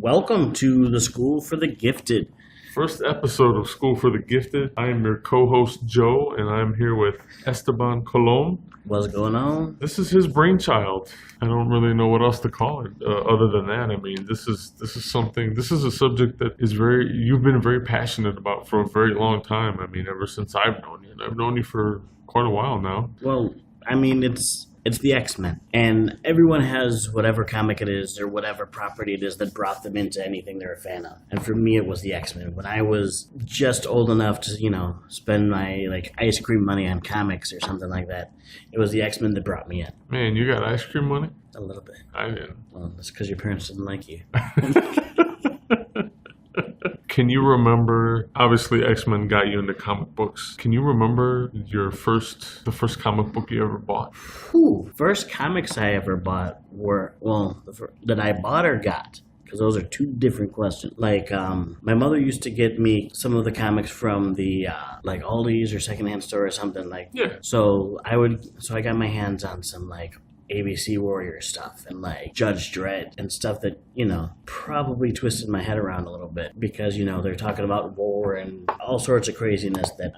Welcome to the School for the Gifted. First episode of School for the Gifted. I am your co-host Joe, and I'm here with Esteban Colon. What's going on? This is his brainchild. I don't really know what else to call it other than that. I mean, this is a subject that you've been very passionate about for a very long time. I mean, ever since I've known you, and I've known you for quite a while now. Well, I mean, it's the X-Men, and everyone has whatever comic it is or whatever property it is that brought them into anything they're a fan of. And for me, it was the X-Men. When I was just old enough to, spend my ice cream money on comics or something like that, it was the X-Men that brought me in. Man, you got ice cream money? A little bit. I didn't. Well, that's because your parents didn't like you. Can you remember, obviously X-Men got you into comic books. Can you remember the first comic book you ever bought? First comics I ever bought were, that I bought or got, because those are two different questions. My mother used to get me some of the comics from the, Aldi's or secondhand store or something Yeah. So I got my hands on some, ABC Warrior stuff and Judge Dredd and stuff that, probably twisted my head around a little bit because, they're talking about war and all sorts of craziness that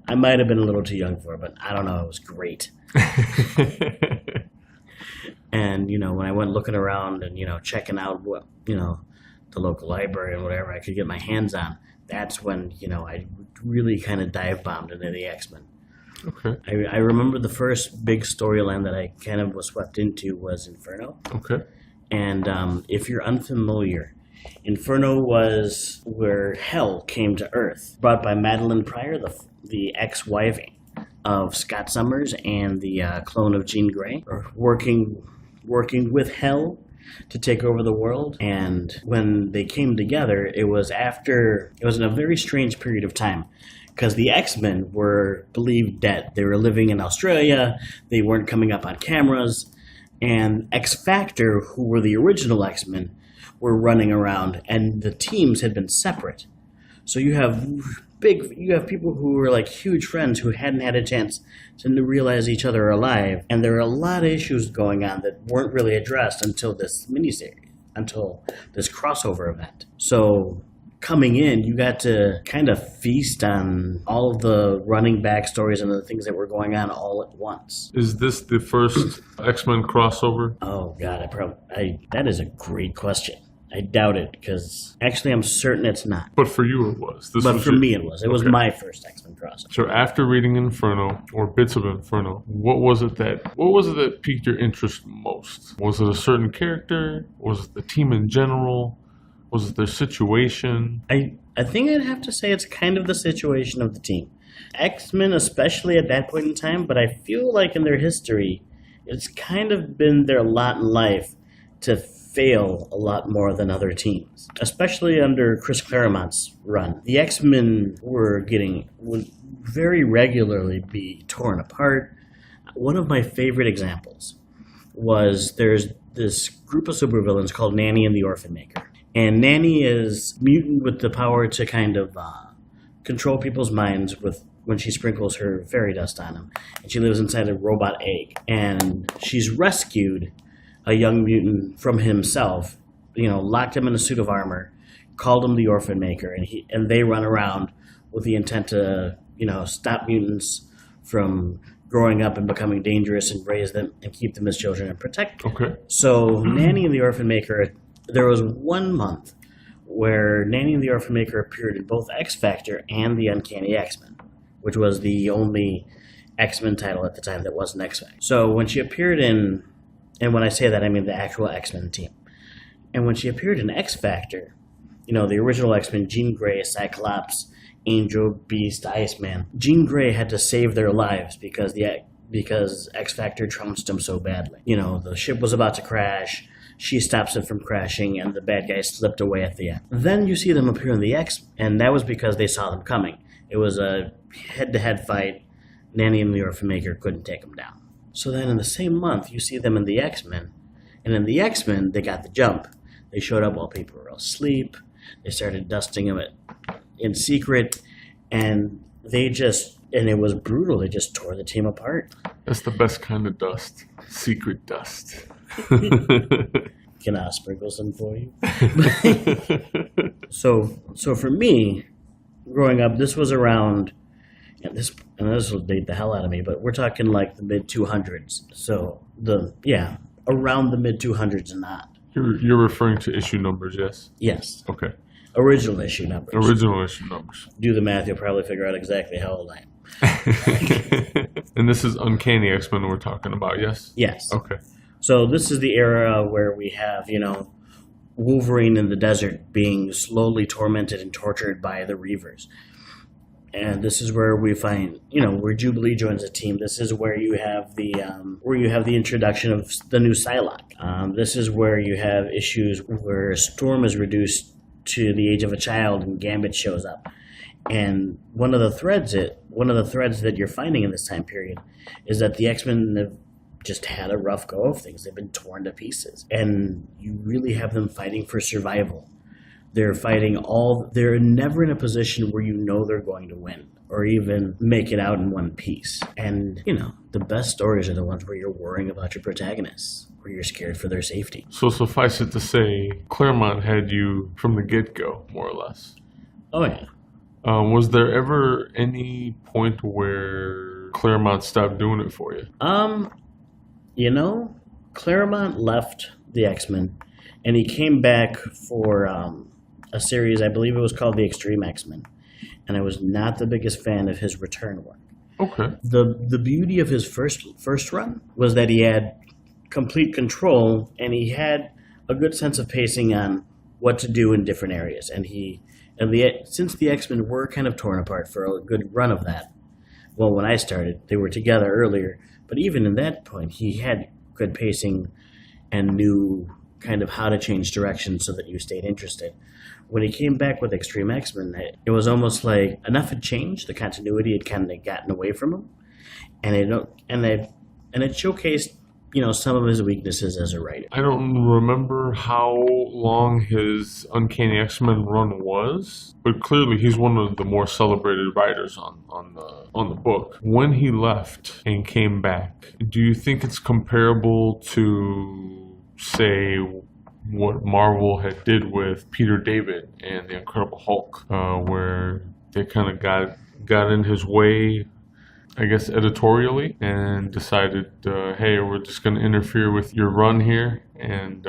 I might have been a little too young for, but I don't know, it was great. And, when I went looking around and, checking out what, the local library and whatever I could get my hands on, that's when, I really kind of dive bombed into the X-Men. Okay. I remember the first big storyline that I kind of was swept into was Inferno. Okay. And if you're unfamiliar, Inferno was where Hell came to Earth, brought by Madeline Pryor, the ex-wife of Scott Summers and the clone of Jean Grey, working with Hell to take over the world. And when they came together, it was in a very strange period of time. Because the X-Men were believed dead. They were living in Australia. They weren't coming up on cameras. And X-Factor, who were the original X-Men, were running around. And the teams had been separate. So you have people who were huge friends who hadn't had a chance to realize each other are alive. And there are a lot of issues going on that weren't really addressed until this miniseries, until this crossover event. So coming in, you got to kind of feast on all of the running backstories and the things that were going on all at once. Is this the first X-Men crossover? Oh, God, that is a great question. I doubt it, because actually I'm certain it's not. But for you it was. For me it was. It was my first X-Men crossover. So after reading Inferno, or bits of Inferno, what was it that piqued your interest most? Was it a certain character? Was it the team in general? Was it their situation? I think I'd have to say it's kind of the situation of the team. X-Men, especially at that point in time, but I feel like in their history, it's kind of been their lot in life to fail a lot more than other teams, especially under Chris Claremont's run. The X-Men would very regularly be torn apart. One of my favorite examples was there's this group of supervillains called Nanny and the Orphan Maker. And Nanny is mutant with the power to kind of control people's minds when she sprinkles her fairy dust on them. And she lives inside a robot egg. And she's rescued a young mutant from himself, locked him in a suit of armor, called him the Orphan Maker, and they run around with the intent to, stop mutants from growing up and becoming dangerous and raise them and keep them as children and protect them. Okay. So Nanny and the Orphan Maker, there was 1 month where Nanny and the Orphan Maker appeared in both X-Factor and the Uncanny X-Men, which was the only X-Men title at the time that wasn't X-Factor. So when she appeared in, and when I say that, I mean the actual X-Men team. And when she appeared in X-Factor, the original X-Men, Jean Grey, Cyclops, Angel, Beast, Iceman, Jean Grey had to save their lives because X-Factor trounced them so badly. The ship was about to crash. She stops it from crashing, and the bad guys slipped away at the end. Then you see them appear in the X, and that was because they saw them coming. It was a head-to-head fight. Nanny and the Orphan Maker couldn't take them down. So then in the same month, you see them in the X-Men. And in the X-Men, they got the jump. They showed up while people were asleep. They started dusting them in secret. And it was brutal. They just tore the team apart. That's the best kind of dust. Secret dust. can sprinkle some for you. So for me, growing up, this was around, and this will date the hell out of me, but we're talking like the mid 200s. So around the mid 200s and that. You're referring to issue numbers, yes? Yes. Okay. Original issue numbers. Original issue numbers. Do the math, you'll probably figure out exactly how old I am. And this is Uncanny X-Men we're talking about, yes? Yes. Okay. So this is the era where we have, Wolverine in the desert being slowly tormented and tortured by the Reavers. And this is where we find, where Jubilee joins the team. This is where you have the introduction of the new Psylocke. This is where you have issues where Storm is reduced to the age of a child and Gambit shows up. And one of the threads that you're finding in this time period is that the X-Men have just had a rough go of things. They've been torn to pieces. And you really have them fighting for survival. They're never in a position where they're going to win or even make it out in one piece. And, the best stories are the ones where you're worrying about your protagonists, where you're scared for their safety. So suffice it to say, Claremont had you from the get-go, more or less. Oh, yeah. Was there ever any point where Claremont stopped doing it for you? Claremont left the X-Men, and he came back for a series, I believe it was called the Extreme X-Men, and I was not the biggest fan of his return work. Okay. The beauty of his first run was that he had complete control, and he had a good sense of pacing on what to do in different areas, since the X-Men were kind of torn apart for a good run of that. Well, when I started, they were together earlier, but even in that point, he had good pacing and knew kind of how to change direction so that you stayed interested. When he came back with Extreme X-Men, it was almost like enough had changed. The continuity had kind of gotten away from him, and it showcased some of his weaknesses as a writer. I don't remember how long his Uncanny X-Men run was, but clearly he's one of the more celebrated writers on the book. When he left and came back, do you think it's comparable to, say, what Marvel had did with Peter David and the Incredible Hulk, where they kind of got in his way, I guess, editorially, and decided, hey, we're just going to interfere with your run here and,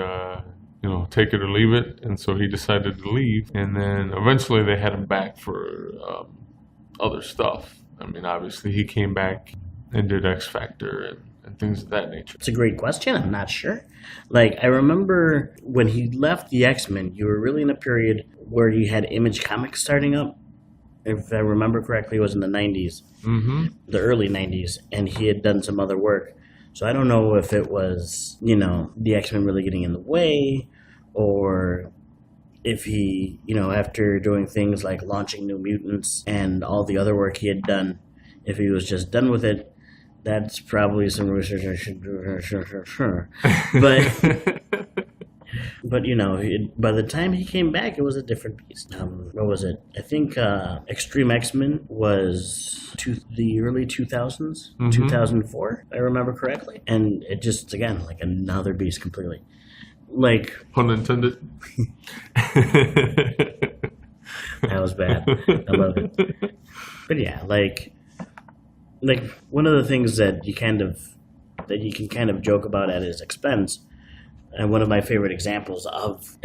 take it or leave it. And so he decided to leave. And then eventually they had him back for other stuff. I mean, obviously he came back and did X Factor and things of that nature. It's a great question. I'm not sure. I remember when he left the X-Men, you were really in a period where you had Image Comics starting up. If I remember correctly, it was in the 90s, the early 90s, and he had done some other work. So I don't know if it was, the X-Men really getting in the way, or if he, after doing things like launching New Mutants and all the other work he had done, if he was just done with it. That's probably some research I should do. But by the time he came back, it was a different beast. What was it? I think Extreme X-Men was the early 2000s, 2004, if I remember correctly. And it just, again, like another beast completely. Pun intended. That was bad. I love it. But yeah, one of the things that you can kind of joke about at his expense, and one of my favorite examples of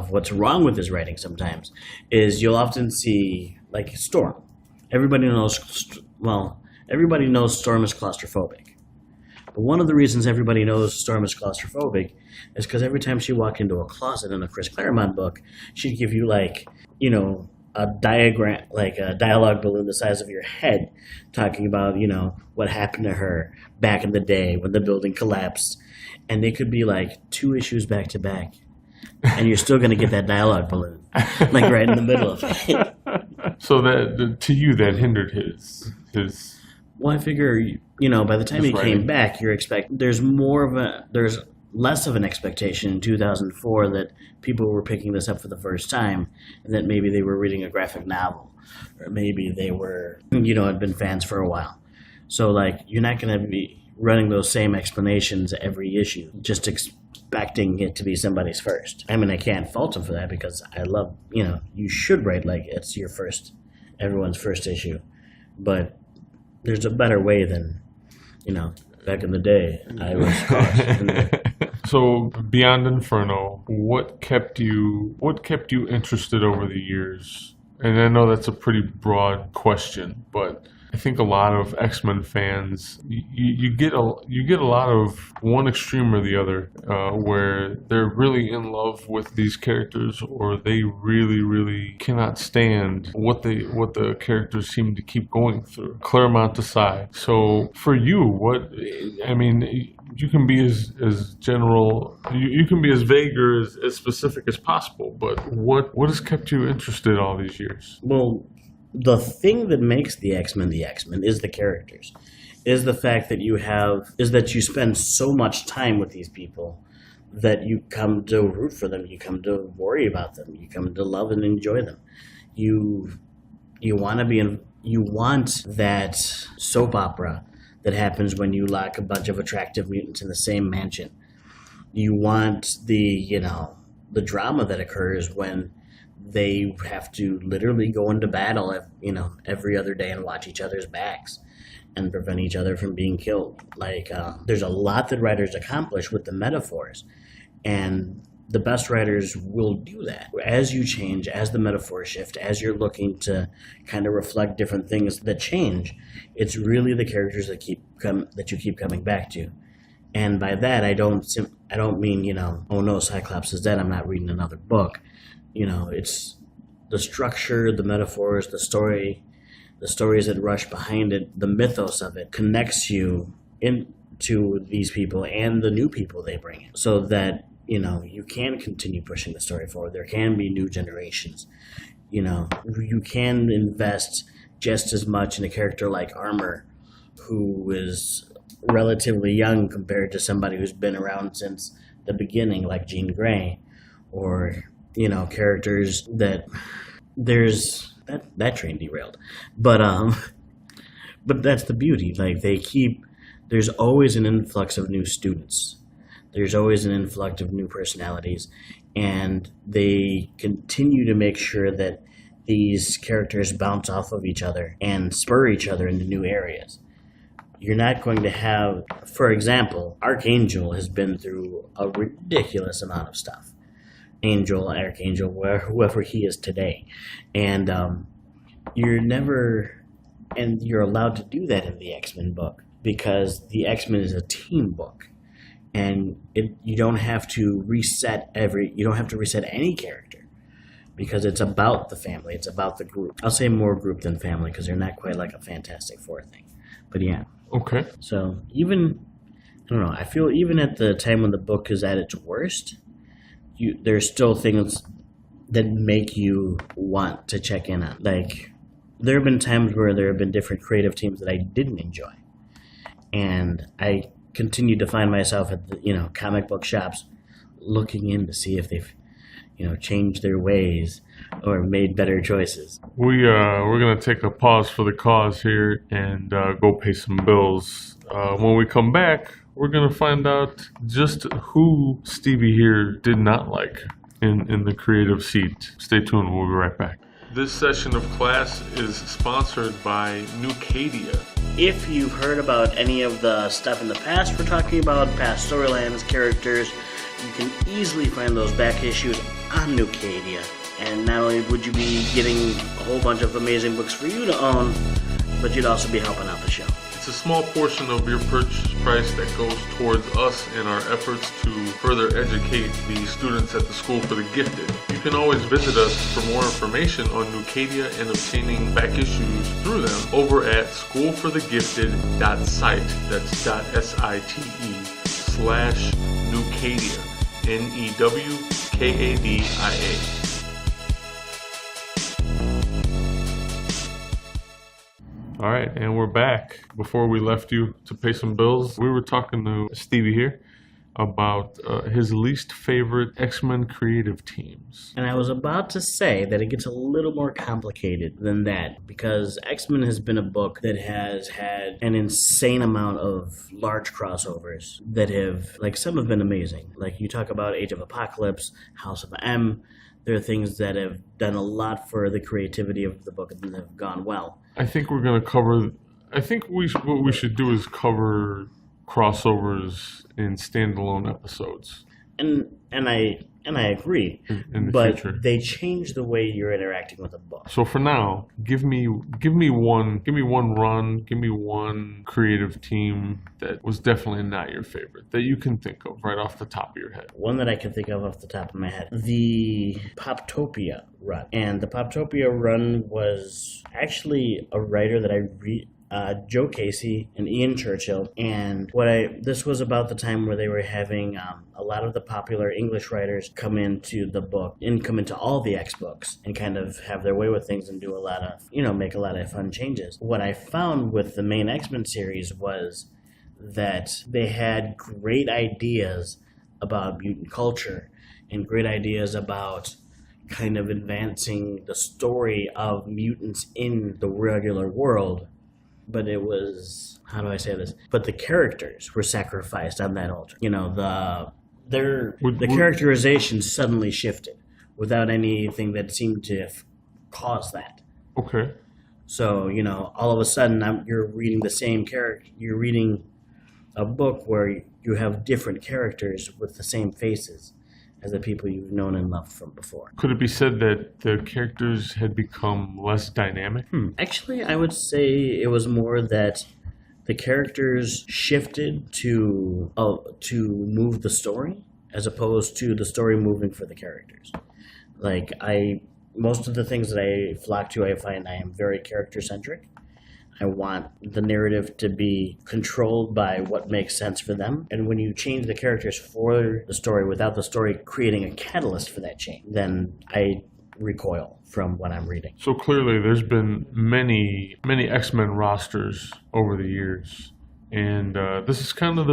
what's wrong with his writing sometimes, is you'll often see Storm. Everybody knows Storm is claustrophobic. But one of the reasons everybody knows Storm is claustrophobic is because every time she walked into a closet in a Chris Claremont book, she'd give you a diagram, a dialogue balloon the size of your head, talking about, what happened to her back in the day when the building collapsed. And they could be 2 issues back to back. And you're still going to get that dialogue balloon, right in the middle of it. So to you, that hindered his. Well, I figure, by the time he came back, there's less of an expectation in 2004 that people were picking this up for the first time, and that maybe they were reading a graphic novel, or maybe they were, had been fans for a while. So, you're not going to be running those same explanations every issue, just expecting it to be somebody's first. I mean, I can't fault them for that because I love, you should write like it's your first, everyone's first issue. But there's a better way than, back in the day, I was cautious. So beyond Inferno, what kept you interested over the years? And I know that's a pretty broad question, but I think a lot of X-Men fans, you get a lot of one extreme or the other, where they're really in love with these characters, or they really, really cannot stand what the characters seem to keep going through. Claremont aside. So for you, you can be as general, you can be as vague or as specific as possible, but what has kept you interested all these years? Well, the thing that makes the X-Men is the characters, is the fact that you spend so much time with these people that you come to root for them, you come to worry about them, you come to love and enjoy them. You want that soap opera that happens when you lock a bunch of attractive mutants in the same mansion. You want the drama that occurs when they have to literally go into battle, every other day and watch each other's backs and prevent each other from being killed. There's a lot that writers accomplish with the metaphors, and the best writers will do that. As you change, as the metaphors shift, as you're looking to kind of reflect different things that change, it's really the characters that you keep coming back to. And by that, I don't mean, oh no, Cyclops is dead, I'm not reading another book. It's the structure, the metaphors, the stories that rush behind it, the mythos of it connects you into these people and the new people they bring in, so that, you can continue pushing the story forward. There can be new generations. You can invest just as much in a character like Armor, who is relatively young compared to somebody who's been around since the beginning, like Jean Grey, or characters that there's that train derailed, but that's the beauty. There's always an influx of new students. There's always an influx of new personalities, and they continue to make sure that these characters bounce off of each other and spur each other into new areas. You're not going to have, for example, Archangel has been through a ridiculous amount of stuff. Archangel, whoever he is today. And you're allowed to do that in the X-Men book, because the X-Men is a team book. And you don't have to reset any character, because it's about the family, it's about the group. I'll say more group than family, because they're not quite like a Fantastic Four thing. But yeah. Okay. So I feel even at the time when the book is at its worst, there's still things that make you want to check in on. There have been times where there have been different creative teams that I didn't enjoy, and I continue to find myself at the comic book shops looking in to see if they've changed their ways or made better choices. We're gonna take a pause for the cause here and go pay some bills. When we come back, we're going to find out just who Stevie here did not like in the creative seat. Stay tuned. We'll be right back. This session of class is sponsored by Nucadia. If you've heard about any of the stuff in the past, we're talking about past storylines, characters, you can easily find those back issues on Nucadia. And not only would you be getting a whole bunch of amazing books for you to own, but you'd also be helping out the show. It's a small portion of your purchase price that goes towards us in our efforts to further educate the students at the School for the Gifted. You can always visit us for more information on Nucadia and obtaining back issues through them over at schoolforthegifted.site. That's .site/Nucadia. NEWKADIA. All right, and we're back. Before we left you to pay some bills, we were talking to Stevie here. about his least favorite X-Men creative teams. And I was about to say that it gets a little more complicated than that, because X-Men has been a book that has had an insane amount of large crossovers that have, like, some have been amazing. Like, you talk about Age of Apocalypse, House of M. There are things that have done a lot for the creativity of the book and have gone well. I think we're going to cover. I think what we should do is cover crossovers in standalone episodes. And I agree, in the but future. they change the way you're interacting with a book. So for now, give me one run, give me one creative team that was definitely not your favorite that you can think of right off the top of your head. One that I can think of off the top of my head, the Poptopia run. And the Poptopia run was actually a writer that I read. Joe Casey and Ian Churchill, and this was about the time where they were having a lot of the popular English writers come into the book and come into all the X books and kind of have their way with things and do a lot of, make a lot of fun changes. What I found with the main X-Men series was that they had great ideas about mutant culture and great ideas about kind of advancing the story of mutants in the regular world. But it was, how do I say this? But the characters were sacrificed on that altar. The characterization suddenly shifted without anything that seemed to have caused that. Okay. So, all of a sudden you're reading the same character. You're reading a book where you have different characters with the same faces as the people you've known and loved from before. Could it be said that the characters had become less dynamic? Actually, I would say it was more that the characters shifted to move the story as opposed to the story moving for the characters. Like, most of the things that I flock to, I find I am very character-centric. I want the narrative to be controlled by what makes sense for them. And when you change the characters for the story without the story creating a catalyst for that change, then I recoil from what I'm reading. So clearly there's been many X-Men rosters over the years. And this is kind of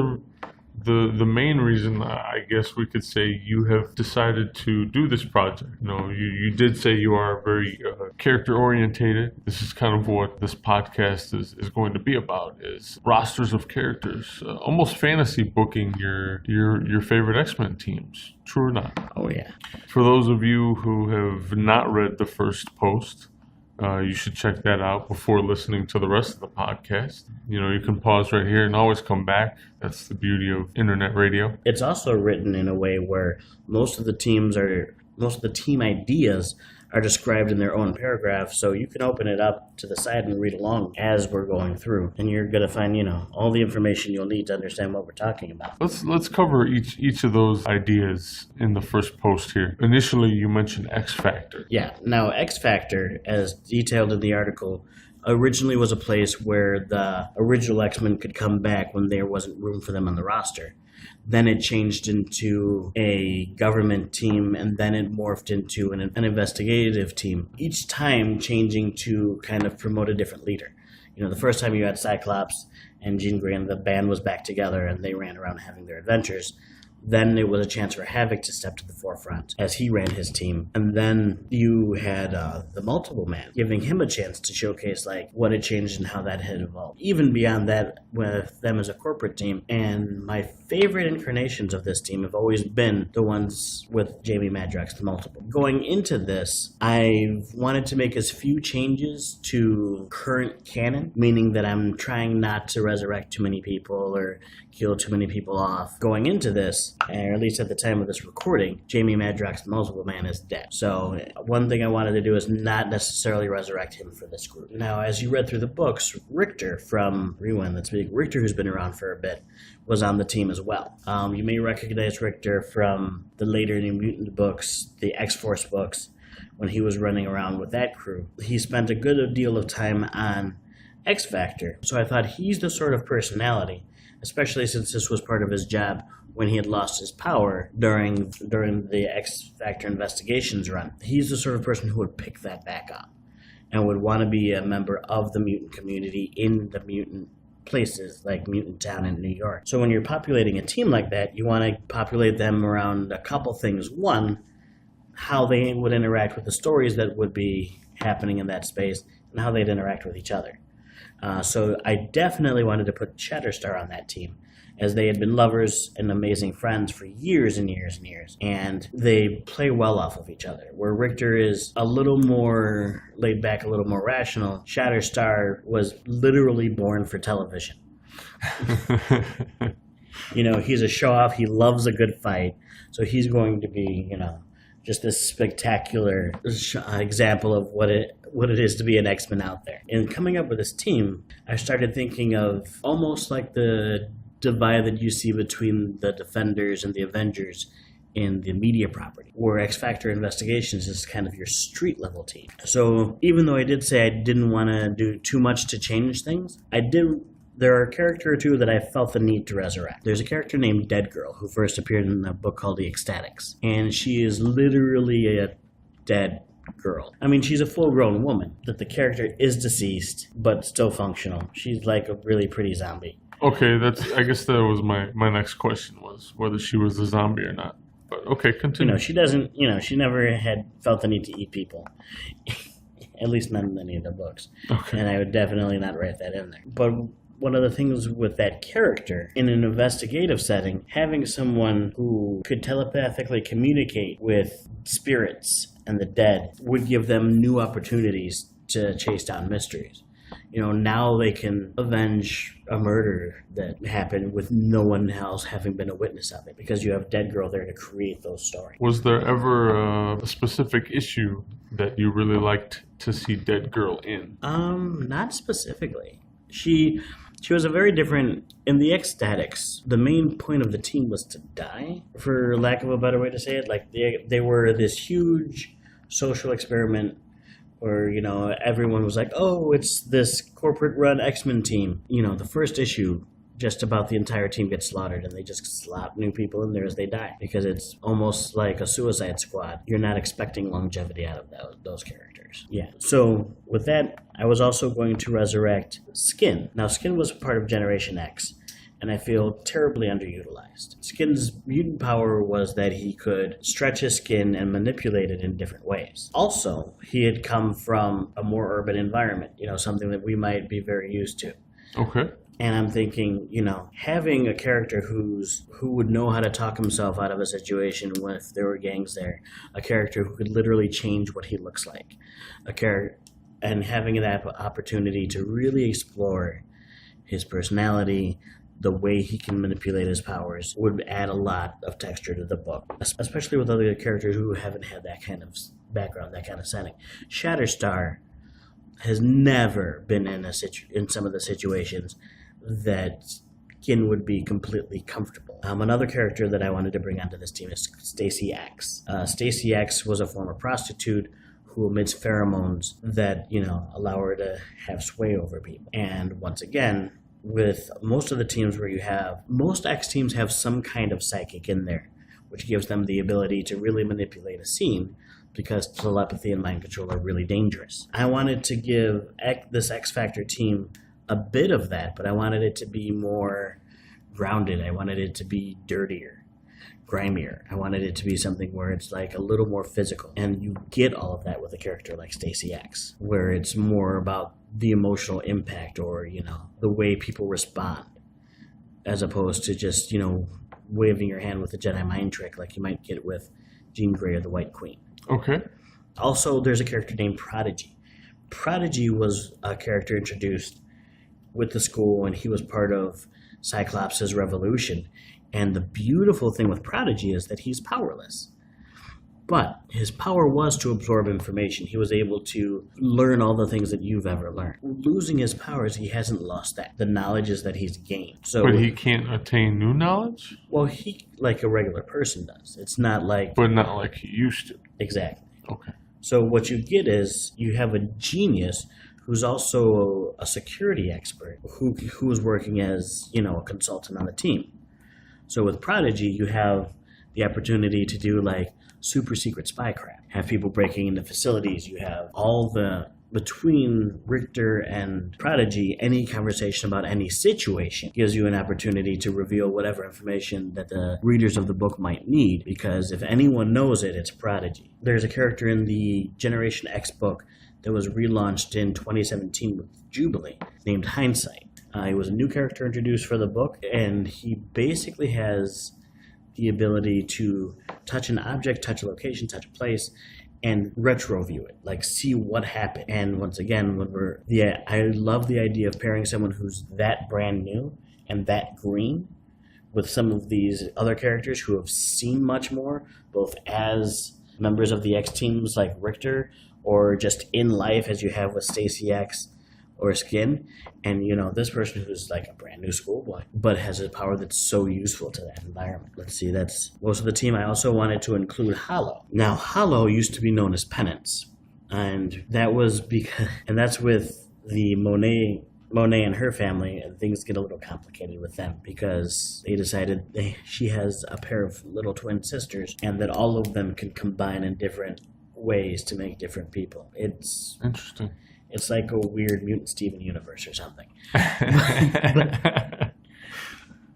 the main reason, I guess we could say, you have decided to do this project. You did say you are very character orientated. This is kind of what this podcast is going to be about, is rosters of characters, almost fantasy booking your favorite X-Men teams. True or not? Oh yeah. For those of you who have not read the first post, you should check that out before listening to the rest of the podcast. You can pause right here and always come back. That's the beauty of internet radio. It's also written in a way where most of the team ideas are described in their own paragraph, so you can open it up to the side and read along as we're going through, and you're going to find all the information you'll need to understand what we're talking about. Let's cover each of those ideas in the first post here. Initially, you mentioned X Factor. Yeah. Now, X Factor, as detailed in the article, originally was a place where the original X-Men could come back when there wasn't room for them on the roster. Then it changed into a government team, and then it morphed into an investigative team, each time changing to kind of promote a different leader. The first time you had Cyclops and Jean Grey, and the band was back together, and they ran around having their adventures. Then it was a chance for Havoc to step to the forefront as he ran his team. And then you had the Multiple Man, giving him a chance to showcase what had changed and how that had evolved. Even beyond that, with them as a corporate team. And my favorite incarnations of this team have always been the ones with Jamie Madrox, the Multiple. Going into this, I wanted to make as few changes to current canon, meaning that I'm trying not to resurrect too many people or kill too many people off. Going into this, or at least at the time of this recording, Jamie Madrox, the Multiple Man, is dead. So one thing I wanted to do is not necessarily resurrect him for this group. Now, as you read through the books, Richter from Rewind, Richter, who's been around for a bit, was on the team as well. You may recognize Richter from the later New Mutant books, the X-Force books, when he was running around with that crew. He spent a good deal of time on X Factor, so I thought he's the sort of personality, especially since this was part of his job when he had lost his power during the X Factor investigations run. He's the sort of person who would pick that back up and would want to be a member of the mutant community in the mutant places like Mutant Town in New York. So when you're populating a team like that, you want to populate them around a couple things. One, how they would interact with the stories that would be happening in that space and how they'd interact with each other. So I definitely wanted to put Shatterstar on that team, as they had been lovers and amazing friends for years and years and years. And they play well off of each other. Where Richter is a little more laid back, a little more rational, Shatterstar was literally born for television. He's a show-off. He loves a good fight. So he's going to be, just this spectacular example of what it is to be an X-Men out there. And coming up with this team, I started thinking of almost like the divide that you see between the Defenders and the Avengers in the media property, where X-Factor Investigations is kind of your street-level team. So even though I did say I didn't want to do too much to change things, there are a character or two that I felt the need to resurrect. There's a character named Dead Girl who first appeared in a book called the X-Statix, and she is literally a dead girl. I mean, she's a full-grown woman, that the character is deceased, but still functional. She's like a really pretty zombie. Okay, I guess that was my next question, was whether she was a zombie or not. But okay, continue. She doesn't, she never had felt the need to eat people. At least not in any of the books. Okay. And I would definitely not write that in there. But one of the things with that character, in an investigative setting, having someone who could telepathically communicate with spirits and the dead would give them new opportunities to chase down mysteries. Now they can avenge a murder that happened with no one else having been a witness of it, because you have Dead Girl there to create those stories. Was there ever a specific issue that you really liked to see Dead Girl in? Not specifically. She was a very different... In the X-Statix, the main point of the team was to die, for lack of a better way to say it. Like, they were this huge social experiment where, everyone was like, oh, it's this corporate-run X-Men team. The first issue, just about the entire team gets slaughtered, and they just slap new people in there as they die, because it's almost like a Suicide Squad. You're not expecting longevity out of those characters. Yeah. So with that, I was also going to resurrect Skin. Now, Skin was part of Generation X, and I feel terribly underutilized. Skin's mutant power was that he could stretch his skin and manipulate it in different ways. Also, he had come from a more urban environment, something that we might be very used to. Okay. And I'm thinking, having a character who would know how to talk himself out of a situation if there were gangs there, a character who could literally change what he looks like, and having that opportunity to really explore his personality, the way he can manipulate his powers, would add a lot of texture to the book, especially with other characters who haven't had that kind of background, that kind of setting. Shatterstar has never been in some of the situations that Skin would be completely comfortable. Another character that I wanted to bring onto this team is Stacy X. Stacy X was a former prostitute who emits pheromones that, allow her to have sway over people. And once again, with most of the teams most X teams have some kind of psychic in there, which gives them the ability to really manipulate a scene, because telepathy and mind control are really dangerous. I wanted to give this X-Factor team a bit of that, but I wanted it to be more grounded. I wanted it to be dirtier, grimier. I wanted it to be something where it's like a little more physical. And you get all of that with a character like Stacy X, where it's more about the emotional impact or, the way people respond, as opposed to just, waving your hand with a Jedi mind trick like you might get with Jean Grey or the White Queen. Okay. Also, there's a character named Prodigy. Prodigy was a character introduced with the school, and he was part of Cyclops' revolution. And the beautiful thing with Prodigy is that he's powerless. But his power was to absorb information. He was able to learn all the things that you've ever learned. Losing his powers, he hasn't lost that. The knowledge is that he's gained. But he can't attain new knowledge? Well, he, like a regular person does. It's not like... But not like he used to. Exactly. Okay. So what you get is you have a genius who's also a security expert who is working as, a consultant on the team. So with Prodigy, you have the opportunity to do like super secret spycraft, have people breaking into facilities. You have all the between Richter and Prodigy, any conversation about any situation gives you an opportunity to reveal whatever information that the readers of the book might need, because if anyone knows it, it's Prodigy. There's a character in the Generation X book that was relaunched in 2017 with Jubilee named Hindsight. He was a new character introduced for the book, and he basically has the ability to touch an object, touch a location, touch a place, and retro view it, like see what happened. And once again, I love the idea of pairing someone who's that brand new and that green with some of these other characters who have seen much more, both as members of the X teams like Richter, or just in life as you have with Stacy X or Skin. And this person who's like a brand new schoolboy, but has a power that's so useful to that environment. Let's see, that's most of the team. I also wanted to include Hollow. Now, Hollow used to be known as Penance, and that was because, and that's with the Monet and her family, and things get a little complicated with them because they decided she has a pair of little twin sisters, and that all of them can combine in different ways to make different people. It's interesting. It's like a weird Mutant Steven universe or something.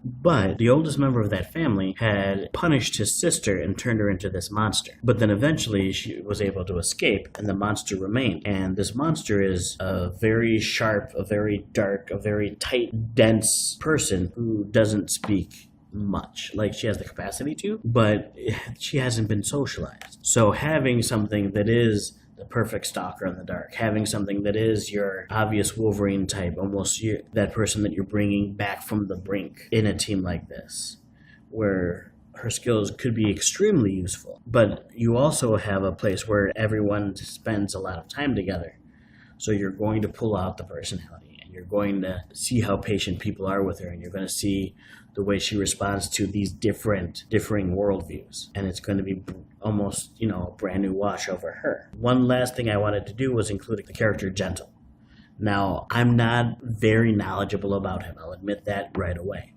But the oldest member of that family had punished his sister and turned her into this monster. But then eventually she was able to escape, and the monster remained. And this monster is a very sharp, a very dark, a very tight, dense person who doesn't speak much. Like, she has the capacity to, but she hasn't been socialized. So having something that is the perfect stalker in the dark, having something that is your obvious Wolverine type, almost that person that you're bringing back from the brink in a team like this, where her skills could be extremely useful. But you also have a place where everyone spends a lot of time together. So you're going to pull out the personality, and you're going to see how patient people are with her, and you're going to see the way she responds to these differing worldviews. And it's going to be almost, a brand new wash over her. One last thing I wanted to do was include the character Gentle. Now, I'm not very knowledgeable about him. I'll admit that right away.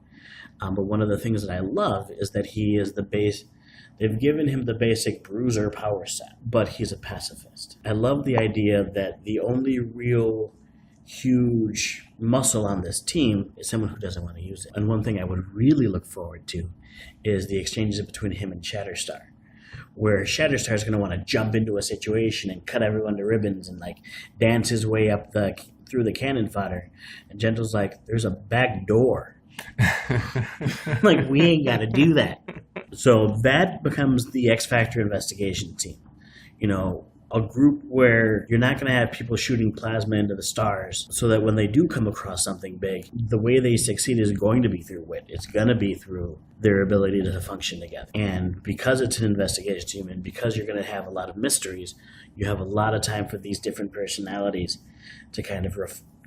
But one of the things that I love is that he is the base. They've given him the basic bruiser power set, but he's a pacifist. I love the idea that the only real huge muscle on this team is someone who doesn't want to use it. And one thing I would really look forward to is the exchanges between him and Shatterstar, where Shatterstar is going to want to jump into a situation and cut everyone to ribbons and dance his way up through the cannon fodder, and Gentle's like, there's a back door. We ain't got to do that. So that becomes the X Factor investigation team. A group where you're not going to have people shooting plasma into the stars, so that when they do come across something big, the way they succeed is going to be through wit. It's going to be through their ability to function together. And because it's an investigation team, and because you're going to have a lot of mysteries, you have a lot of time for these different personalities to kind of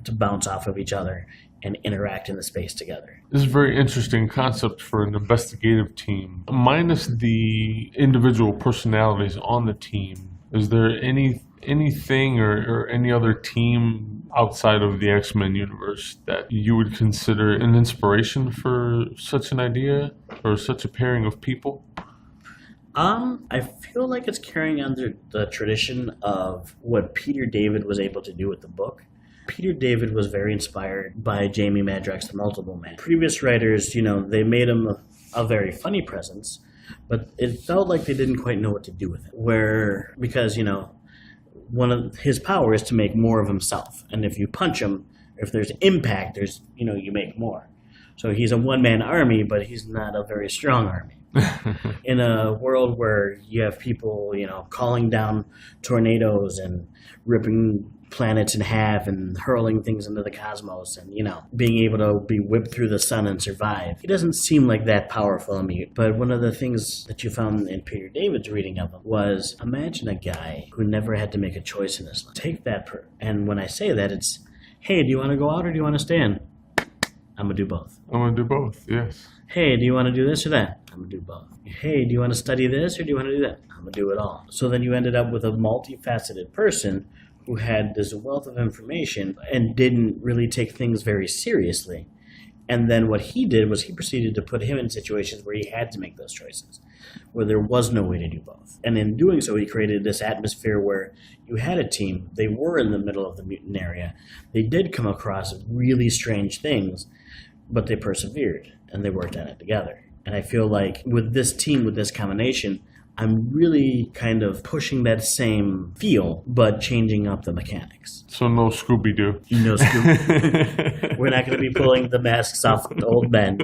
to bounce off of each other and interact in the space together. This is a very interesting concept for an investigative team. Minus the individual personalities on the team, is there anything or any other team outside of the X-Men universe that you would consider an inspiration for such an idea or such a pairing of people? I feel like it's carrying on the tradition of what Peter David was able to do with the book. Peter David was very inspired by Jamie Madrox's The Multiple Man. Previous writers, they made him a very funny presence, but it felt like they didn't quite know what to do with it. Because one of his power is to make more of himself, and if you punch him, if there's impact, you make more. So he's a one-man army, but he's not a very strong army. In a world where you have people, calling down tornadoes and ripping planets in half and hurling things into the cosmos and, being able to be whipped through the sun and survive. He doesn't seem like that powerful to me. But one of the things that you found in Peter David's reading of him was, imagine a guy who never had to make a choice in his life. Take that and when I say that, it's, hey, do you want to go out or do you want to stay in? I'm going to do both. I'm going to do both, yes. Hey, do you want to do this or that? I'm going to do both. Hey, do you want to study this or do you want to do that? I'm going to do it all. So then you ended up with a multifaceted person who had this wealth of information and didn't really take things very seriously. And then what he did was he proceeded to put him in situations where he had to make those choices, where there was no way to do both. And in doing so, he created this atmosphere where you had a team. They were in the middle of the mutant area. They did come across really strange things, but they persevered and they worked on it together. And I feel like with this team, with this combination, I'm really kind of pushing that same feel, but changing up the mechanics. So no Scooby-Doo. No Scooby. We're not going to be pulling the masks off the old men.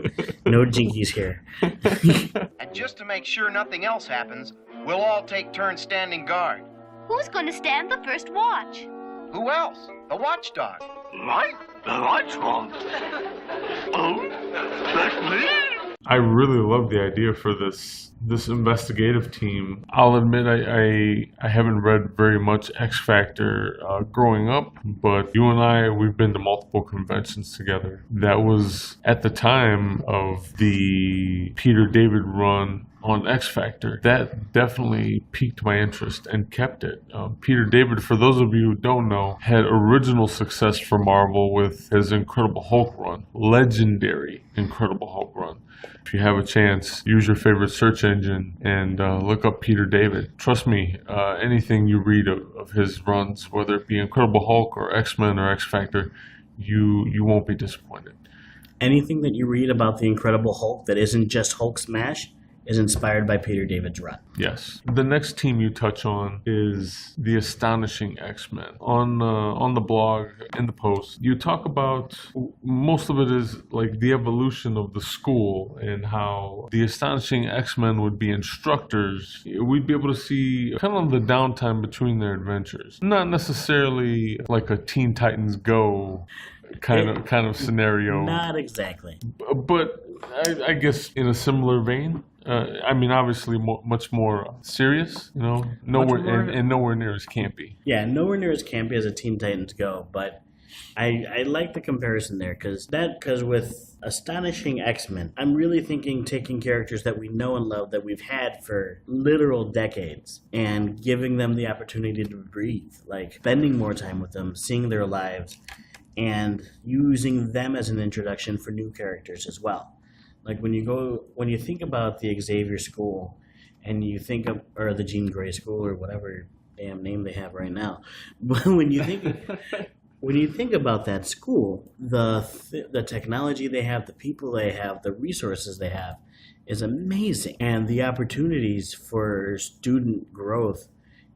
No jinkies here. And just to make sure nothing else happens, we'll all take turns standing guard. Who's going to stand the first watch? Who else? The watchdog. Right? The watchdog. Oh, that's me? I really love the idea for this investigative team. I'll admit I haven't read very much X Factor growing up, but you and we've been to multiple conventions together. That was at the time of the Peter David run on X Factor. That definitely piqued my interest and kept it. Peter David, for those of you who don't know, had original success for Marvel with his Incredible Hulk run. Legendary Incredible Hulk run. If you have a chance, use your favorite search engine and look up Peter David. Trust me, anything you read of his runs, whether it be Incredible Hulk or X-Men or X Factor, you won't be disappointed. Anything that you read about the Incredible Hulk that isn't just Hulk smash is inspired by Peter David's run. Yes. The next team you touch on is the Astonishing X-Men. On the blog, in the post, you talk about, most of it is like the evolution of the school and how the Astonishing X-Men would be instructors. We'd be able to see kind of the downtime between their adventures. Not necessarily like a Teen Titans Go kind of scenario. Not exactly. But I guess in a similar vein. I mean, obviously, much more serious, nowhere near as campy. Yeah, nowhere near as campy as a Teen Titans Go, but I like the comparison there because with Astonishing X-Men, I'm really thinking taking characters that we know and love that we've had for literal decades and giving them the opportunity to breathe, like spending more time with them, seeing their lives, and using them as an introduction for new characters as well. Like when you think about the Xavier School, and you think of, or the Jean Grey School, or whatever damn name they have right now, but when you think about that school, the technology they have, the people they have, the resources they have, is amazing, and the opportunities for student growth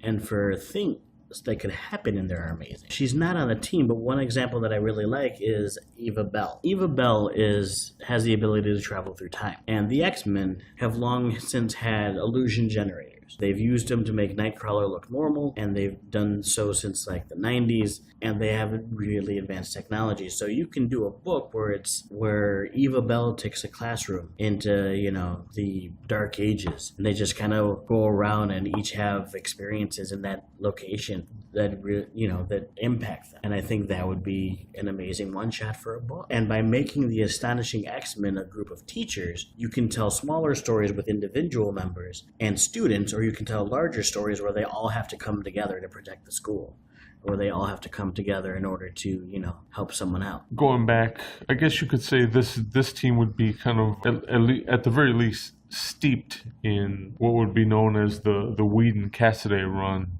and for things that could happen in there are amazing. She's not on the team, but one example that I really like is Eva Bell. Eva Bell has the ability to travel through time, and the X-Men have long since had illusion generators. They've used them to make Nightcrawler look normal, and they've done so since like the 90s, and they have really advanced technology. So you can do a book where Eva Bell takes a classroom into, the Dark Ages, and they just kind of go around and each have experiences in that location that impact them. And I think that would be an amazing one-shot for a book. And by making the Astonishing X-Men a group of teachers, you can tell smaller stories with individual members and students, or you can tell larger stories where they all have to come together to protect the school, or they all have to come together in order to, help someone out. Going back, I guess you could say this team would be kind of, at the very least, steeped in what would be known as the Whedon-Cassidy run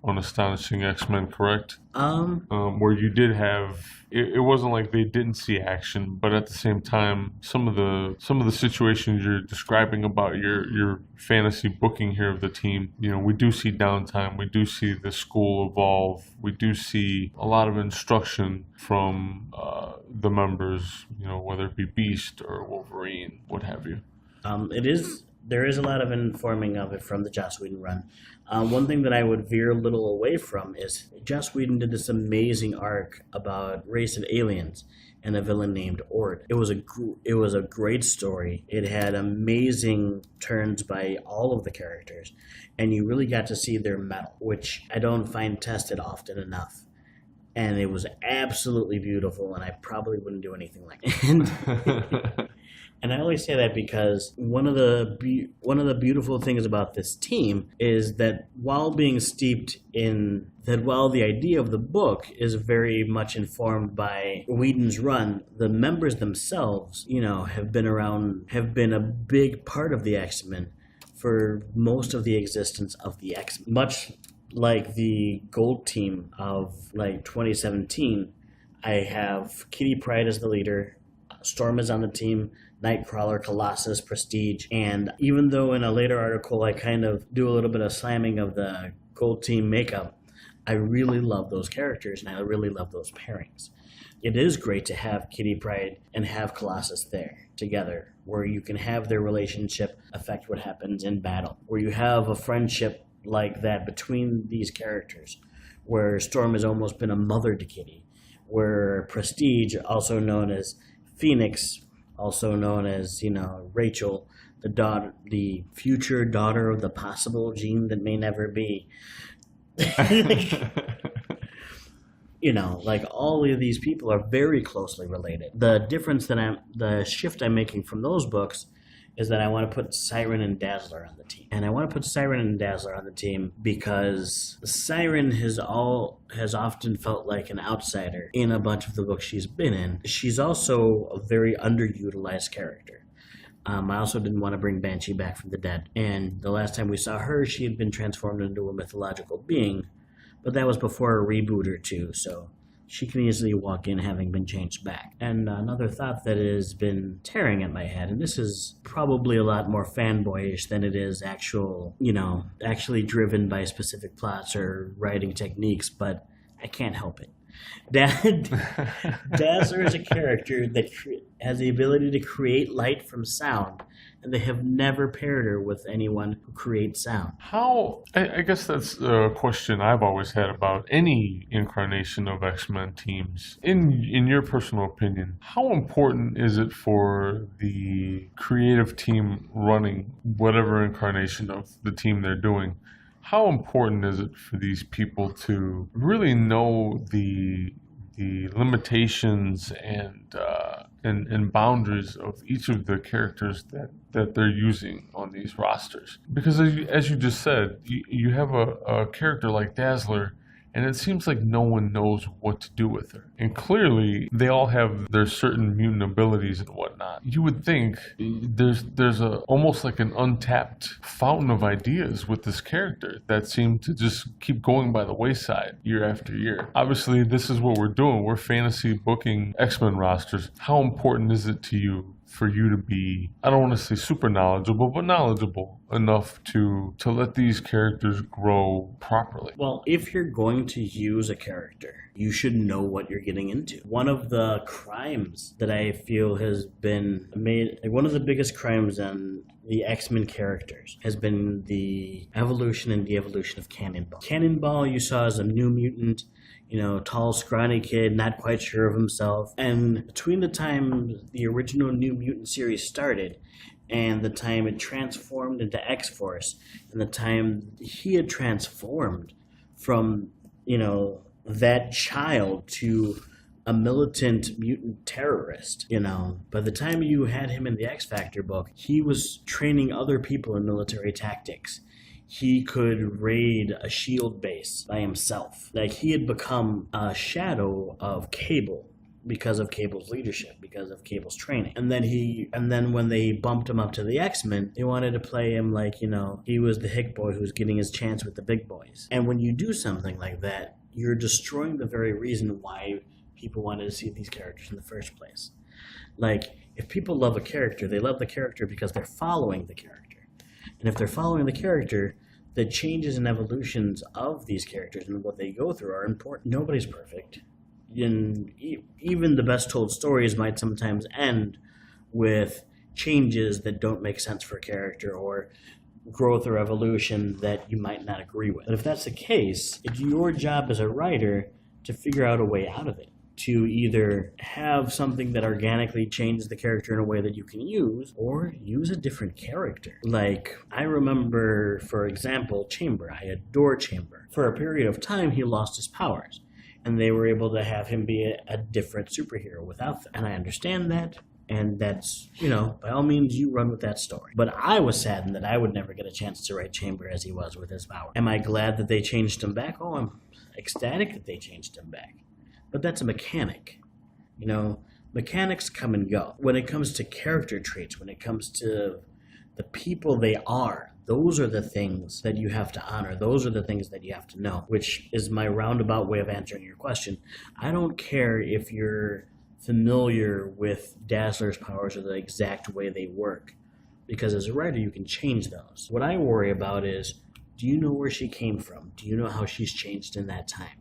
on Astonishing X-Men, correct? Where you did have, it wasn't like they didn't see action, but at the same time, some of the situations you're describing about your fantasy booking here of the team, we do see downtime, we do see the school evolve, we do see a lot of instruction from the members, whether it be Beast or Wolverine, what have you. There is a lot of informing of it from the Joss Whedon run. One thing that I would veer a little away from is Joss Whedon did this amazing arc about race of aliens and a villain named Ord. It was a great story. It had amazing turns by all of the characters, and you really got to see their mettle, which I don't find tested often enough. And it was absolutely beautiful, and I probably wouldn't do anything like it. And I only say that because one of the beautiful things about this team is that while being steeped in that, while the idea of the book is very much informed by Whedon's run, the members themselves, have been a big part of the X-Men for most of the existence of the X-Men. Much like the Gold Team of 2017, I have Kitty Pryde as the leader. Storm is on the team, Nightcrawler, Colossus, Prestige, and even though in a later article I kind of do a little bit of slamming of the Gold Team makeup, I really love those characters and I really love those pairings. It is great to have Kitty Pryde and have Colossus there together, where you can have their relationship affect what happens in battle, where you have a friendship like that between these characters, where Storm has almost been a mother to Kitty, where Prestige, also known as Phoenix, also known as, Rachel, the future daughter of the possible Jean that may never be. All of these people are very closely related. The shift I'm making from those books is that I want to put Siren and Dazzler on the team. And I want to put Siren and Dazzler on the team because Siren has often felt like an outsider in a bunch of the books she's been in. She's also a very underutilized character. I also didn't want to bring Banshee back from the dead. And the last time we saw her, she had been transformed into a mythological being, but that was before a reboot or two, so she can easily walk in having been changed back. And another thought that has been tearing at my head, and this is probably a lot more fanboyish than it is actually driven by specific plots or writing techniques, but I can't help it. Dazzler is a character that has the ability to create light from sound, and they have never paired her with anyone who creates sound. I guess that's a question I've always had about any incarnation of X-Men teams. In your personal opinion, how important is it for the creative team running whatever incarnation of the team they're doing? How important is it for these people to really know the limitations and boundaries of each of the characters that they're using on these rosters? Because as you just said, you have a character like Dazzler, and it seems like no one knows what to do with her. And clearly, they all have their certain mutant abilities and whatnot. You would think there's almost like an untapped fountain of ideas with this character that seem to just keep going by the wayside year after year. Obviously, this is what we're doing. We're fantasy booking X-Men rosters. How important is it to you for you to be, I don't want to say super knowledgeable, but knowledgeable enough to let these characters grow properly? Well, if you're going to use a character, you should know what you're getting into. One of the crimes that I feel has been made, one of the biggest crimes on the X-Men characters has been the evolution and de-evolution of Cannonball. Cannonball you saw as a new mutant, tall, scrawny kid, not quite sure of himself. And between the time the original New Mutant series started and the time it transformed into X-Force and the time he had transformed from, that child to a militant mutant terrorist, by the time you had him in the X-Factor book, he was training other people in military tactics. He could raid a shield base by himself. He had become a shadow of Cable because of Cable's leadership, because of Cable's training. And then when they bumped him up to the X-Men, they wanted to play him like, he was the hick boy who was getting his chance with the big boys. And when you do something like that, you're destroying the very reason why people wanted to see these characters in the first place. If people love a character, they love the character because they're following the character. And if they're following the character, the changes and evolutions of these characters and what they go through are important. Nobody's perfect. And even the best told stories might sometimes end with changes that don't make sense for a character or growth or evolution that you might not agree with. But if that's the case, it's your job as a writer to figure out a way out of it. To either have something that organically changes the character in a way that you can use, or use a different character. I remember, for example, Chamber. I adore Chamber. For a period of time, he lost his powers, and they were able to have him be a different superhero without them. And I understand that, And that's, by all means, you run with that story. But I was saddened that I would never get a chance to write Chamber as he was with his power. Am I glad that they changed him back? Oh, I'm ecstatic that they changed him back. But that's a mechanic. Mechanics come and go. When it comes to character traits, when it comes to the people they are, those are the things that you have to honor. Those are the things that you have to know, which is my roundabout way of answering your question. I don't care if you're familiar with Dazzler's powers or the exact way they work, because as a writer, you can change those. What I worry about is, do you know where she came from? Do you know how she's changed in that time?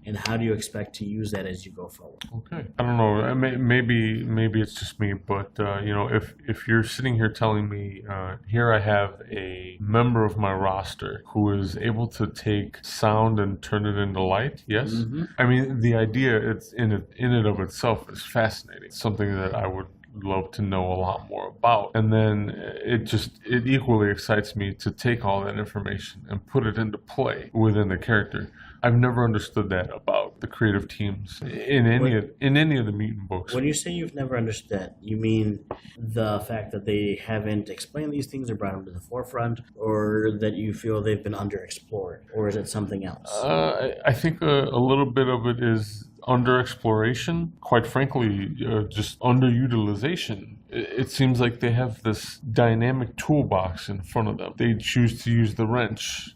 And how do you expect to use that as you go forward? Okay. I don't know. Maybe it's just me, but if you're sitting here telling me, here I have a member of my roster who is able to take sound and turn it into light, yes. Mm-hmm. I mean, the idea it's in it of itself is fascinating. It's something that I would love to know a lot more about. And then it equally excites me to take all that information and put it into play within the character. I've never understood that about the creative teams in any of the mutant books. When you say you've never understood that, you mean the fact that they haven't explained these things or brought them to the forefront, or that you feel they've been underexplored, or is it something else? I think a little bit of it is underexploration, quite frankly, just underutilization. It seems like they have this dynamic toolbox in front of them. They choose to use the wrench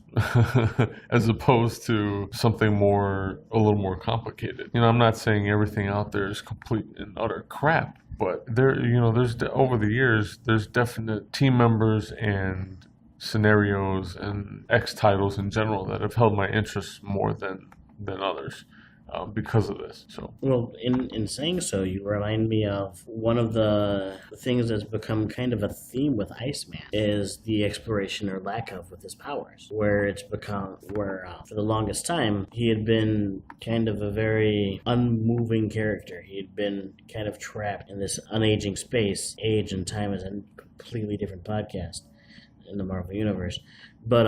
as opposed to something a little more complicated. I'm not saying everything out there is complete and utter crap, but there's over the years, there's definite team members and scenarios and X titles in general that have held my interest more than others. Because of this. Well, in saying so, you remind me of one of the things that's become kind of a theme with Iceman is the exploration or lack of with his powers, where for the longest time he had been kind of a very unmoving character. He had been kind of trapped in this unaging space. Age and time is a completely different podcast in the Marvel Universe, but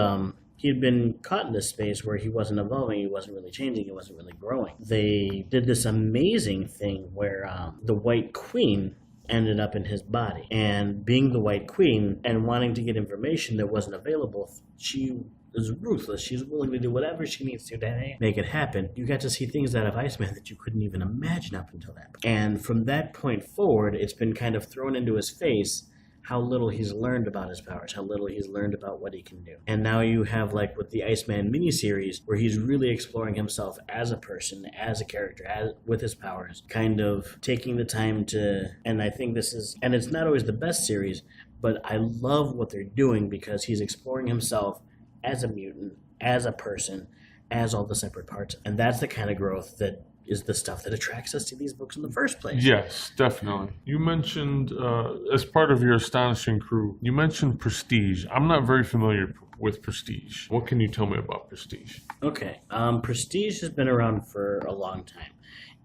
he had been caught in this space where he wasn't evolving, he wasn't really changing, he wasn't really growing. They did this amazing thing where the White Queen ended up in his body. And being the White Queen and wanting to get information that wasn't available, she is ruthless. She's willing to do whatever she needs to make it happen. You got to see things out of Iceman that you couldn't even imagine up until that point. And from that point forward, it's been kind of thrown into his face how little he's learned about his powers, how little he's learned about what he can do. And now you have, like with the Iceman miniseries, where he's really exploring himself as a person, as a character, with his powers, kind of taking the time to, and I think and it's not always the best series, but I love what they're doing because he's exploring himself as a mutant, as a person, as all the separate parts. And that's the kind of growth that is the stuff that attracts us to these books in the first place. Yes, definitely. You mentioned, as part of your astonishing crew, you mentioned Prestige. I'm not very familiar with Prestige. What can you tell me about Prestige? Okay. Prestige has been around for a long time.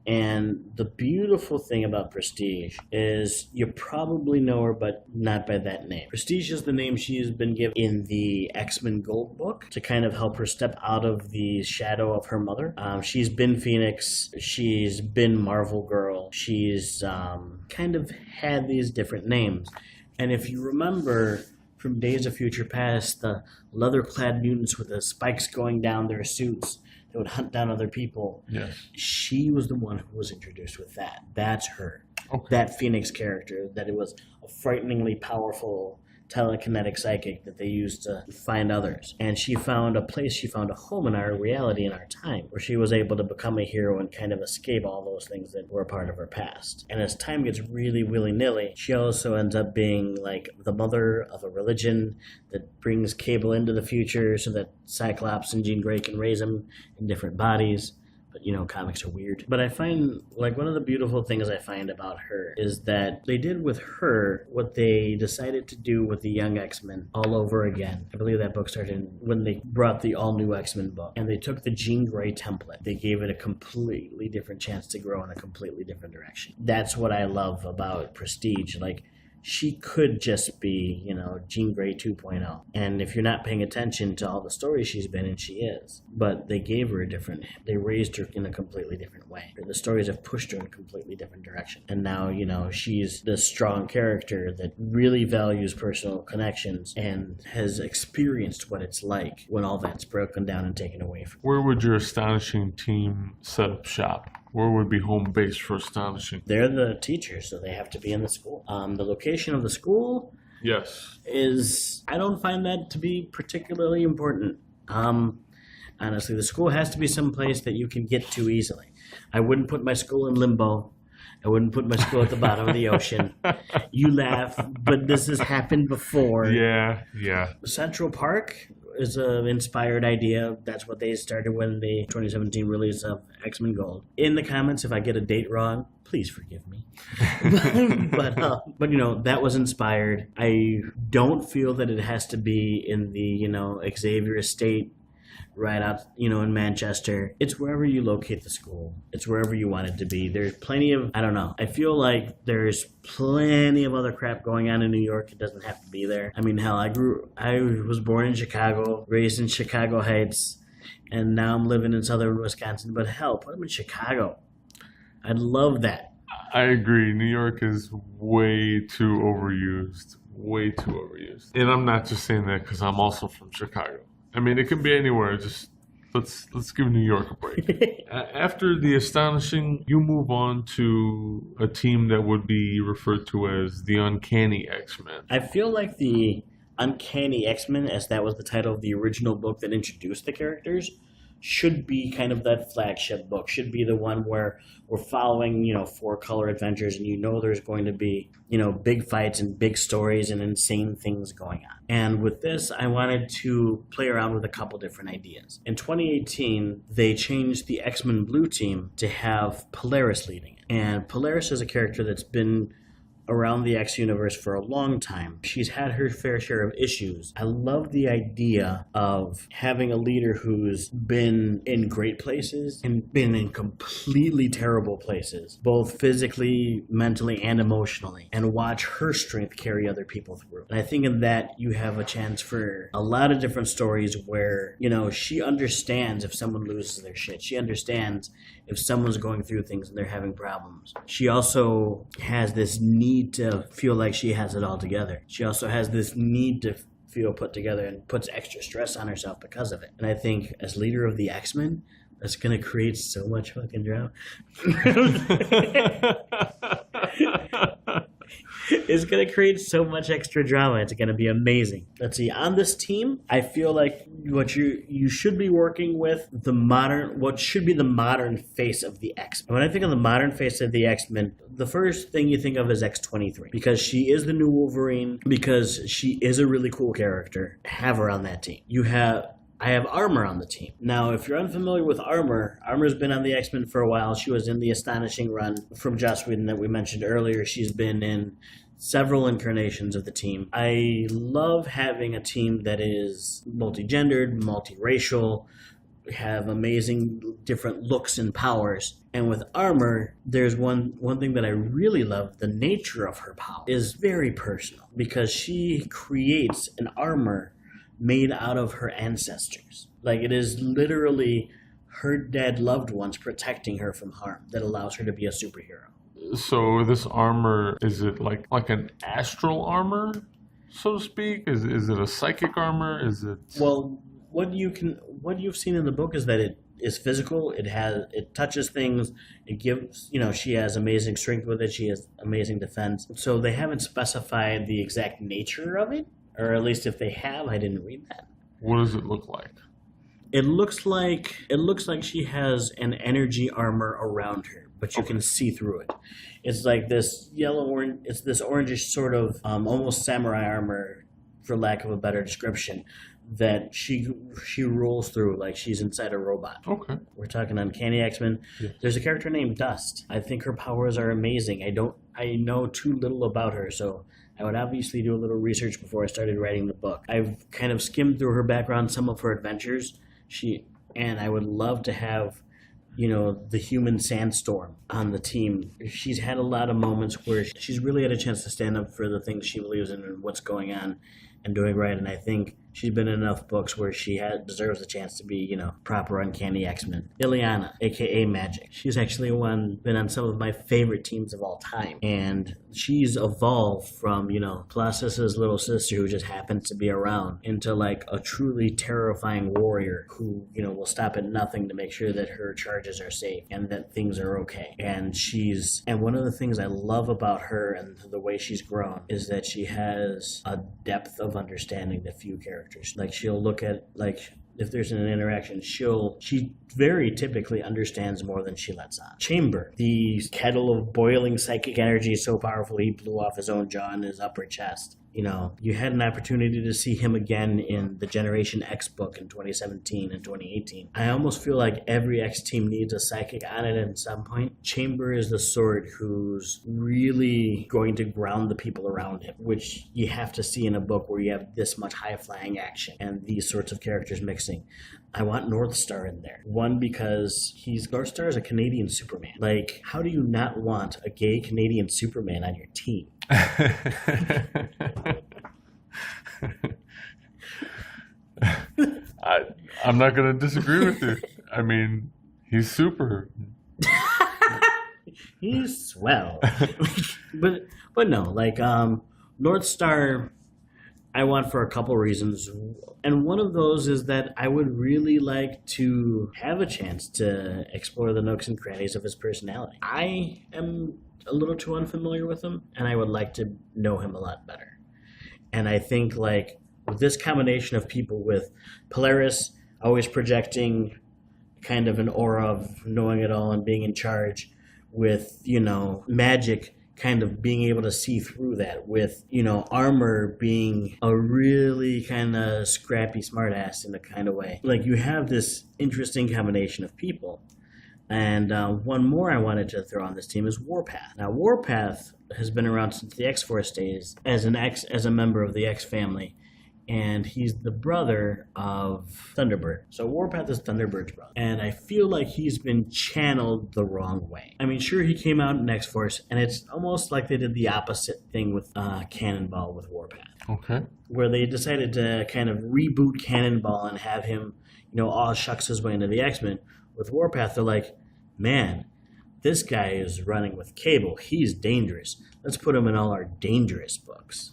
And the beautiful thing about Prestige is you probably know her, but not by that name. Prestige is the name she has been given in the X-Men Gold book to kind of help her step out of the shadow of her mother. She's been Phoenix. She's been Marvel Girl. She's kind of had these different names. And if you remember from Days of Future Past, the leather-clad mutants with the spikes going down their suits, that would hunt down other people. Yes. She was the one who was introduced with that. That's her. Okay. That Phoenix character, that it was a frighteningly powerful telekinetic psychic that they used to find others. And she found a home in our reality, in our time, where she was able to become a hero and kind of escape all those things that were a part of her past. And as time gets really willy-nilly, she also ends up being like the mother of a religion that brings Cable into the future so that Cyclops and Jean Grey can raise him in different bodies. But, comics are weird. But I find, one of the beautiful things I find about her is that they did with her what they decided to do with the Young X-Men all over again. I believe that book started when they brought the all-new X-Men book. And they took the Jean Grey template. They gave it a completely different chance to grow in a completely different direction. That's what I love about Prestige. she could just be, Jean Grey 2.0. And if you're not paying attention to all the stories she's been in, she is. But they gave her they raised her in a completely different way. The stories have pushed her in a completely different direction. And now, she's this strong character that really values personal connections and has experienced what it's like when all that's broken down and taken away from her. Where would your Astonishing team set up shop? Where would be home base for Astonishing? They're the teachers, so they have to be in the school. The location of the school Yes. I don't find that to be particularly important. Honestly, the school has to be someplace that you can get to easily. I wouldn't put my school in limbo. I wouldn't put my school at the bottom of the ocean. You laugh, but this has happened before. Yeah. Central Park is an inspired idea. That's what they started when the 2017 release of X-Men Gold. In the comments, if I get a date wrong, please forgive me. but that was inspired. I don't feel that it has to be in the Xavier Estate right out in Manchester. It's wherever you locate the school. It's wherever you want it to be. There's plenty of I feel like there's plenty of other crap going on in New York. It doesn't have to be there. I mean, hell, I was born in Chicago, raised in Chicago Heights, and now I'm living in southern Wisconsin. But hell, put them in Chicago. I'd love that. I agree. New York is way too overused. Way too overused. And I'm not just saying that because I'm also from Chicago. I mean, it can be anywhere. Just let's give New York a break. After the Astonishing, you move on to a team that would be referred to as the Uncanny X-Men. I feel like the Uncanny X-Men, as that was the title of the original book that introduced the characters, should be kind of that flagship book, should be the one where we're following, 4-color adventures and there's going to be, big fights and big stories and insane things going on. And with this, I wanted to play around with a couple different ideas. In 2018, they changed the X-Men Blue team to have Polaris leading it. And Polaris is a character that's been around the X universe for a long time. She's had her fair share of issues. I love the idea of having a leader who's been in great places and been in completely terrible places, both physically, mentally, and emotionally, and watch her strength carry other people through. And I think in that you have a chance for a lot of different stories where, she understands if someone loses their shit. She understands if someone's going through things and they're having problems. She also has this need to feel like she has it all together. She also has this need to feel put together and puts extra stress on herself because of it. And I think as leader of the X-Men, that's going to create so much fucking drama. It's going to create so much extra drama. It's going to be amazing. Let's see. On this team, I feel like what you should be working with what should be the modern face of the X-Men. When I think of the modern face of the X-Men, the first thing you think of is X-23, because she is the new Wolverine, because she is a really cool character. Have her on that team. I have Armor on the team. Now, if you're unfamiliar with Armor, Armor's been on the X-Men for a while. She was in the Astonishing run from Joss Whedon that we mentioned earlier. She's been in several incarnations of the team. I love having a team that is multi-gendered, multiracial, have amazing different looks and powers. And with Armor, there's one thing that I really love. The nature of her power is very personal, because she creates an armor made out of her ancestors. Like, it is literally her dead loved ones protecting her from harm that allows her to be a superhero. So this armor, is it like an astral armor, so to speak? Is it a psychic armor? Is it? Well, what you've seen in the book is that it is physical. It touches things. It gives, she has amazing strength with it. She has amazing defense. So they haven't specified the exact nature of it, or at least if they have, I didn't read that. What does it look like? It looks like she has an energy armor around her, but you can see through it. It's like this it's this orangish sort of almost samurai armor, for lack of a better description, that she rolls through like she's inside a robot. Okay. We're talking Uncanny X-Men. Yeah. There's a character named Dust. I think her powers are amazing. I know too little about her, so I would obviously do a little research before I started writing the book. I've kind of skimmed through her background, some of her adventures. And I would love to have the human sandstorm on the team. She's had a lot of moments where she's really had a chance to stand up for the things she believes in and what's going on and doing right. And I think she's been in enough books where she deserves a chance to be, proper uncanny X-Men. Ileana, aka Magic. She's actually been on some of my favorite teams of all time. And she's evolved from, Colossus's little sister who just happens to be around into like a truly terrifying warrior who, will stop at nothing to make sure that her charges are safe and that things are okay. And one of the things I love about her and the way she's grown is that she has a depth of understanding that few characters. Like she'll look at if there's an interaction, she very typically understands more than she lets on. Chamber, the kettle of boiling psychic energy is so powerful he blew off his own jaw in his upper chest. You had an opportunity to see him again in the Generation X book in 2017 and 2018. I almost feel like every X team needs a psychic on it at some point. Chamber is the sort who's really going to ground the people around him, which you have to see in a book where you have this much high-flying action and these sorts of characters mixing. I want Northstar in there. One, because Northstar is a Canadian Superman. Like, how do you not want a gay Canadian Superman on your team? I'm not going to disagree with you. I mean, he's super. He's swell. but no, Northstar I want for a couple reasons. And one of those is that I would really like to have a chance to explore the nooks and crannies of his personality. I am a little too unfamiliar with him, and I would like to know him a lot better. And I think with this combination of people, with Polaris always projecting kind of an aura of knowing it all and being in charge, with, Magic kind of being able to see through that, with, Armor being a really kind of scrappy smartass in a kind of way. You have this interesting combination of people. And one more I wanted to throw on this team is Warpath. Now, Warpath has been around since the X-Force days as a member of the X family, and he's the brother of Thunderbird. So Warpath is Thunderbird's brother, and I feel like he's been channeled the wrong way. I mean, sure, he came out in X-Force, and it's almost like they did the opposite thing with Cannonball with Warpath. Okay. Where they decided to kind of reboot Cannonball and have him, all shucks his way into the X-Men. With Warpath, they're like, man, this guy is running with Cable. He's dangerous. Let's put him in all our dangerous books.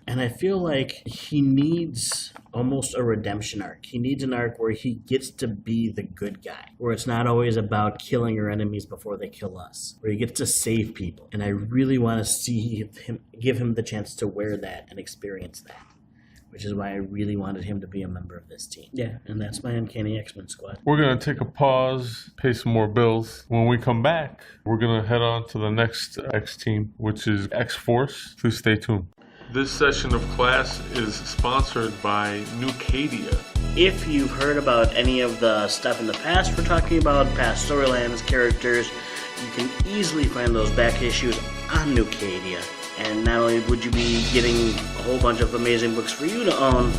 And I feel like he needs almost a redemption arc. He needs an arc where he gets to be the good guy, where it's not always about killing your enemies before they kill us, where he gets to save people. And I really want to see give him the chance to wear that and experience that, which is why I really wanted him to be a member of this team. Yeah, and that's my Uncanny X-Men squad. We're going to take a pause, pay some more bills. When we come back, we're going to head on to the next X team, which is X-Force. Please stay tuned. This session of class is sponsored by Nucadia. If you've heard about any of the stuff in the past we're talking about, past storylines, characters, you can easily find those back issues on Nucadia. And not only would you be getting a whole bunch of amazing books for you to own,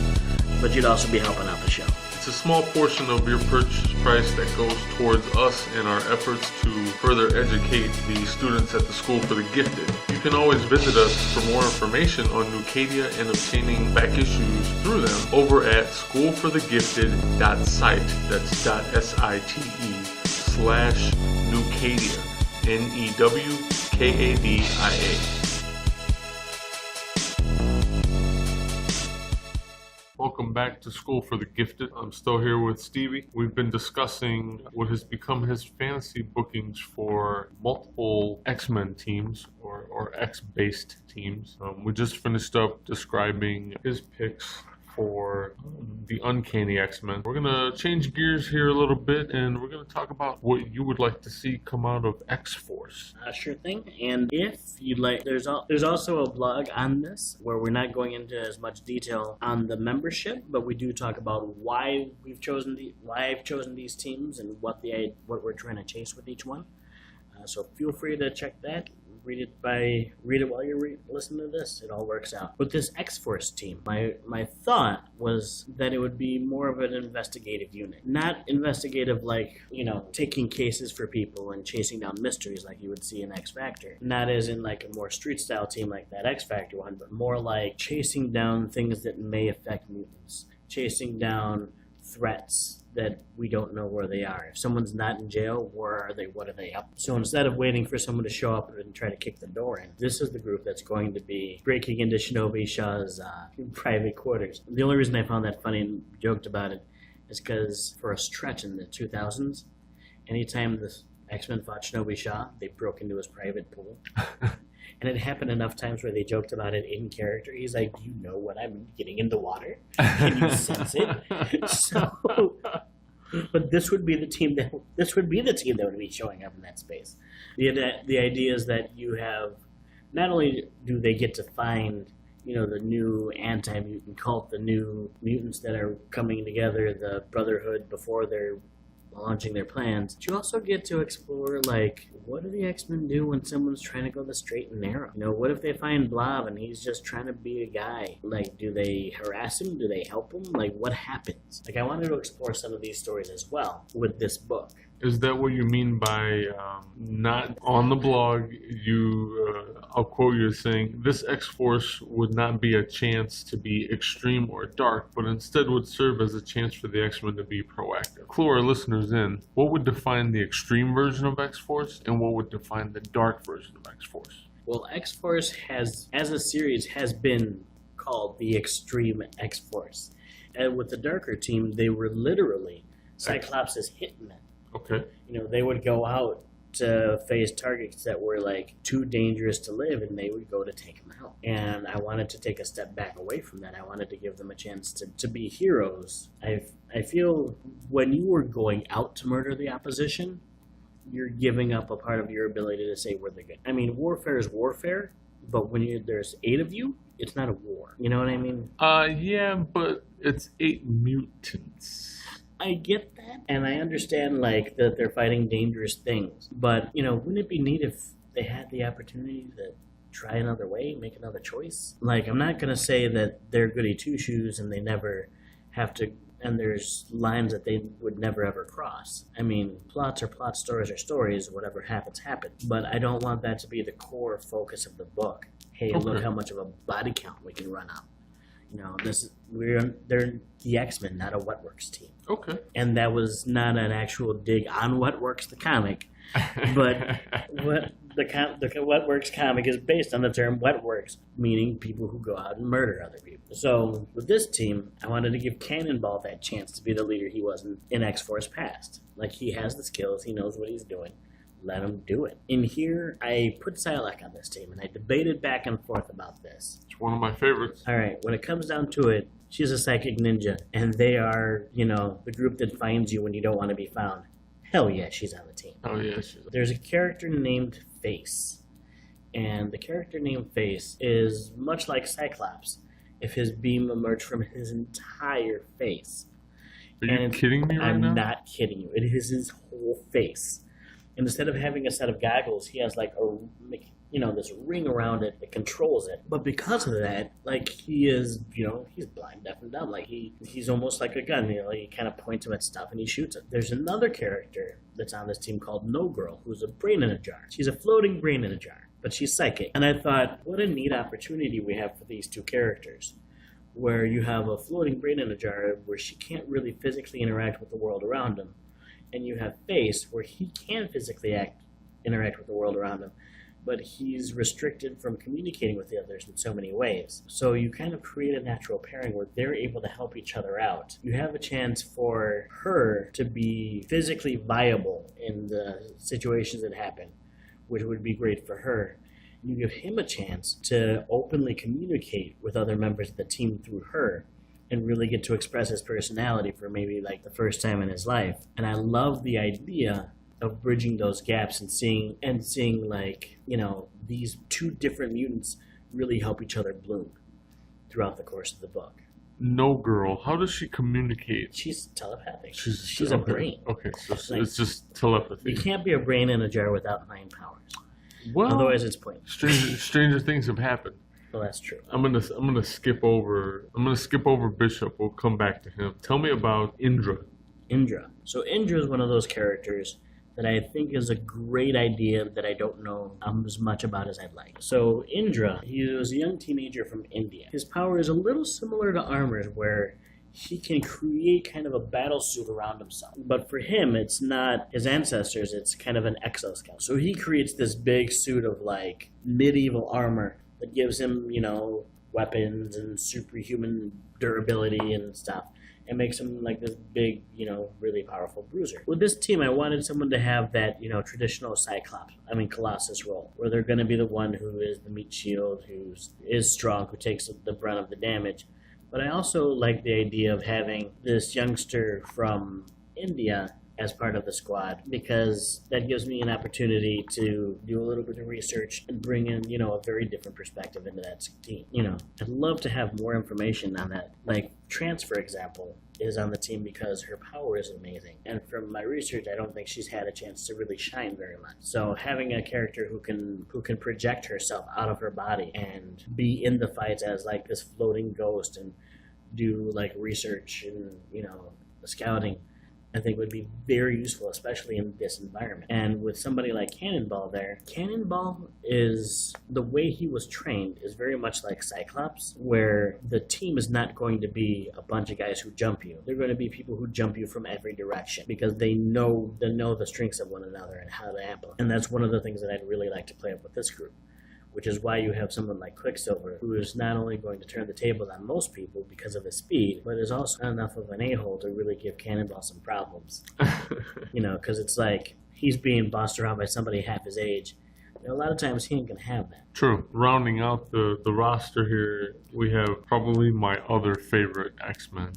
but you'd also be helping out the show. It's a small portion of your purchase price that goes towards us in our efforts to further educate the students at the School for the Gifted. You can always visit us for more information on Nucadia and obtaining back issues through them over at schoolforthegifted.site. That's .site/Nucadia. NEWKADIA. Welcome back to School for the Gifted. I'm still here with Stevie. We've been discussing what has become his fantasy bookings for multiple X-Men teams or X-based teams. We just finished up describing his picks for the Uncanny X-Men. We're going to change gears here a little bit, and we're going to talk about what you would like to see come out of X-Force. Sure thing. And if you'd like, there's also a blog on this where we're not going into as much detail on the membership, but we do talk about why I've chosen these teams and what we're trying to chase with each one. So feel free to check that. read it while you're listening to this. It all works out. With this X-Force team, my thought was that it would be more of an investigative unit. Not investigative like, taking cases for people and chasing down mysteries like you would see in X Factor. Not as in like a more street style team like that X Factor one, but more like chasing down things that may affect mutants. Chasing down threats that we don't know where they are. If someone's not in jail, where are they? What are they up? So instead of waiting for someone to show up and try to kick the door in, this is the group that's going to be breaking into Shinobi Shaw's private quarters. The only reason I found that funny and joked about it is because for a stretch in the 2000s, anytime the X-Men fought Shinobi Shaw, they broke into his private pool. And it happened enough times where they joked about it in character. He's like, do you know what I'm getting in the water? Can you sense it? So, but this would be the team that would be showing up in that space. The idea is that you have, not only do they get to find, the new anti-mutant cult, the new mutants that are coming together, the Brotherhood before they're launching their plans, but you also get to explore, like, what do the X-Men do when someone's trying to go the straight and narrow? What if they find Blob and he's just trying to be a guy? Like, do they harass him? Do they help him? Like, what happens? Like, I wanted to explore some of these stories as well with this book. Is that what you mean by not on the blog? I'll quote you as saying, this X-Force would not be a chance to be extreme or dark, but instead would serve as a chance for the X-Men to be proactive. Clue our listeners in, what would define the extreme version of X-Force and what would define the dark version of X-Force? Well, X-Force has, as a series, has been called the Extreme X-Force. And with the darker team, they were literally Cyclops' hitmen. Okay. They would go out to face targets that were like too dangerous to live, and they would go to take them out. And I wanted to take a step back away from that. I wanted to give them a chance to be heroes. I feel when you were going out to murder the opposition, you're giving up a part of your ability to say we're the good. I mean, warfare is warfare, but when there's 8 of you, it's not a war. You know what I mean? Yeah, but it's 8 mutants. I get that, and I understand, like, that they're fighting dangerous things. But, wouldn't it be neat if they had the opportunity to try another way, make another choice? Like, I'm not going to say that they're goody two-shoes and they never have to, and there's lines that they would never ever cross. I mean, plots are plots, stories are stories, whatever happens, happens. But I don't want that to be the core focus of the book. Hey, look how much of a body count we can run up. They're the X-Men, not a Whatworks team. Okay. And that was not an actual dig on Whatworks, the comic, but what the Whatworks comic is based on the term Whatworks, meaning people who go out and murder other people. So with this team, I wanted to give Cannonball that chance to be the leader he was in X-Force past. Like, he has the skills, he knows what he's doing. Let him do it. In here, I put Psylocke on this team, and I debated back and forth about this. It's one of my favorites. All right, when it comes down to it, she's a psychic ninja, and they are, the group that finds you when you don't want to be found. Hell yeah, she's on the team. Oh yeah, There's a character named Face, and the character named Face is much like Cyclops if his beam emerged from his entire face. Are you kidding me right now? I'm not kidding you. It is his whole face. And instead of having a set of goggles, he has like this ring around it that controls it. But because of that, like, he is, he's blind, deaf, and dumb. Like, he's almost like a gun. You kind of point him at stuff and he shoots it. There's another character that's on this team called No Girl, who's a brain in a jar. She's a floating brain in a jar, but she's psychic. And I thought, what a neat opportunity we have for these two characters, where you have a floating brain in a jar where she can't really physically interact with the world around him. And you have Face, where he can physically interact with the world around him, but he's restricted from communicating with the others in so many ways. So you kind of create a natural pairing where they're able to help each other out. You have a chance for her to be physically viable in the situations that happen, which would be great for her. You give him a chance to openly communicate with other members of the team through her, and really get to express his personality for maybe like the first time in his life. And I love the idea of bridging those gaps and seeing like, these two different mutants really help each other bloom throughout the course of the book. No Girl, how does she communicate? She's telepathic. She's a brain. Okay, so Like, it's just telepathy. You can't be a brain in a jar without mind powers. Well, Otherwise, it's pointless. stranger things have happened. Well, that's true. I'm gonna skip over Bishop. We'll come back to him. Tell me about Indra. Indra. So Indra is one of those characters that I think is a great idea that I don't know as much about as I'd like. So Indra, he was a young teenager from India. His power is a little similar to Armor's, where he can create kind of a battle suit around himself. But for him, it's not his ancestors, it's kind of an exoskeleton. So he creates this big suit of like medieval armor that gives him, weapons and superhuman durability and stuff. And makes him like this big, really powerful bruiser. With this team, I wanted someone to have that, traditional Colossus role, where they're going to be the one who is the meat shield, who is strong, who takes the brunt of the damage. But I also like the idea of having this youngster from India as part of the squad, because that gives me an opportunity to do a little bit of research and bring in, a very different perspective into that team. I'd love to have more information on that. Like Trance, for example, is on the team because her power is amazing. And from my research, I don't think she's had a chance to really shine very much. So having a character who can project herself out of her body and be in the fights as like this floating ghost and do like research and, scouting, I think would be very useful, especially in this environment. And with somebody like Cannonball there, Cannonball is, the way he was trained is very much like Cyclops, where the team is not going to be a bunch of guys who jump you. They're going to be people who jump you from every direction, because they know the strengths of one another and how to amplify. And that's one of the things that I'd really like to play up with this group, which is why you have someone like Quicksilver, who is not only going to turn the tables on most people because of his speed, but is also enough of an a-hole to really give Cannonball some problems. Because it's like he's being bossed around by somebody half his age. And a lot of times he ain't going to have that. True. Rounding out the roster here, we have probably my other favorite X-Men,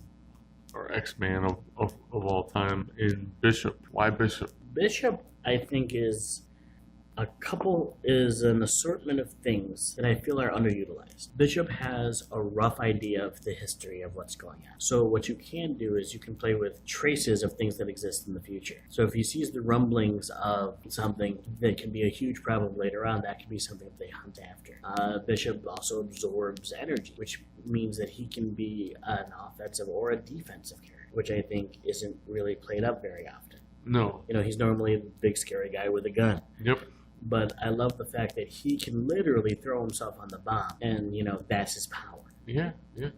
or X-Man of all time, in Bishop. Why Bishop? Bishop, I think, is an assortment of things that I feel are underutilized. Bishop has a rough idea of the history of what's going on. So what you can do is you can play with traces of things that exist in the future. So if he sees the rumblings of something that can be a huge problem later on, that can be something that they hunt after. Bishop also absorbs energy, which means that he can be an offensive or a defensive character, which I think isn't really played up very often. No. He's normally the big scary guy with a gun. Yep. But I love the fact that he can literally throw himself on the bomb, and, that's his power. Yeah.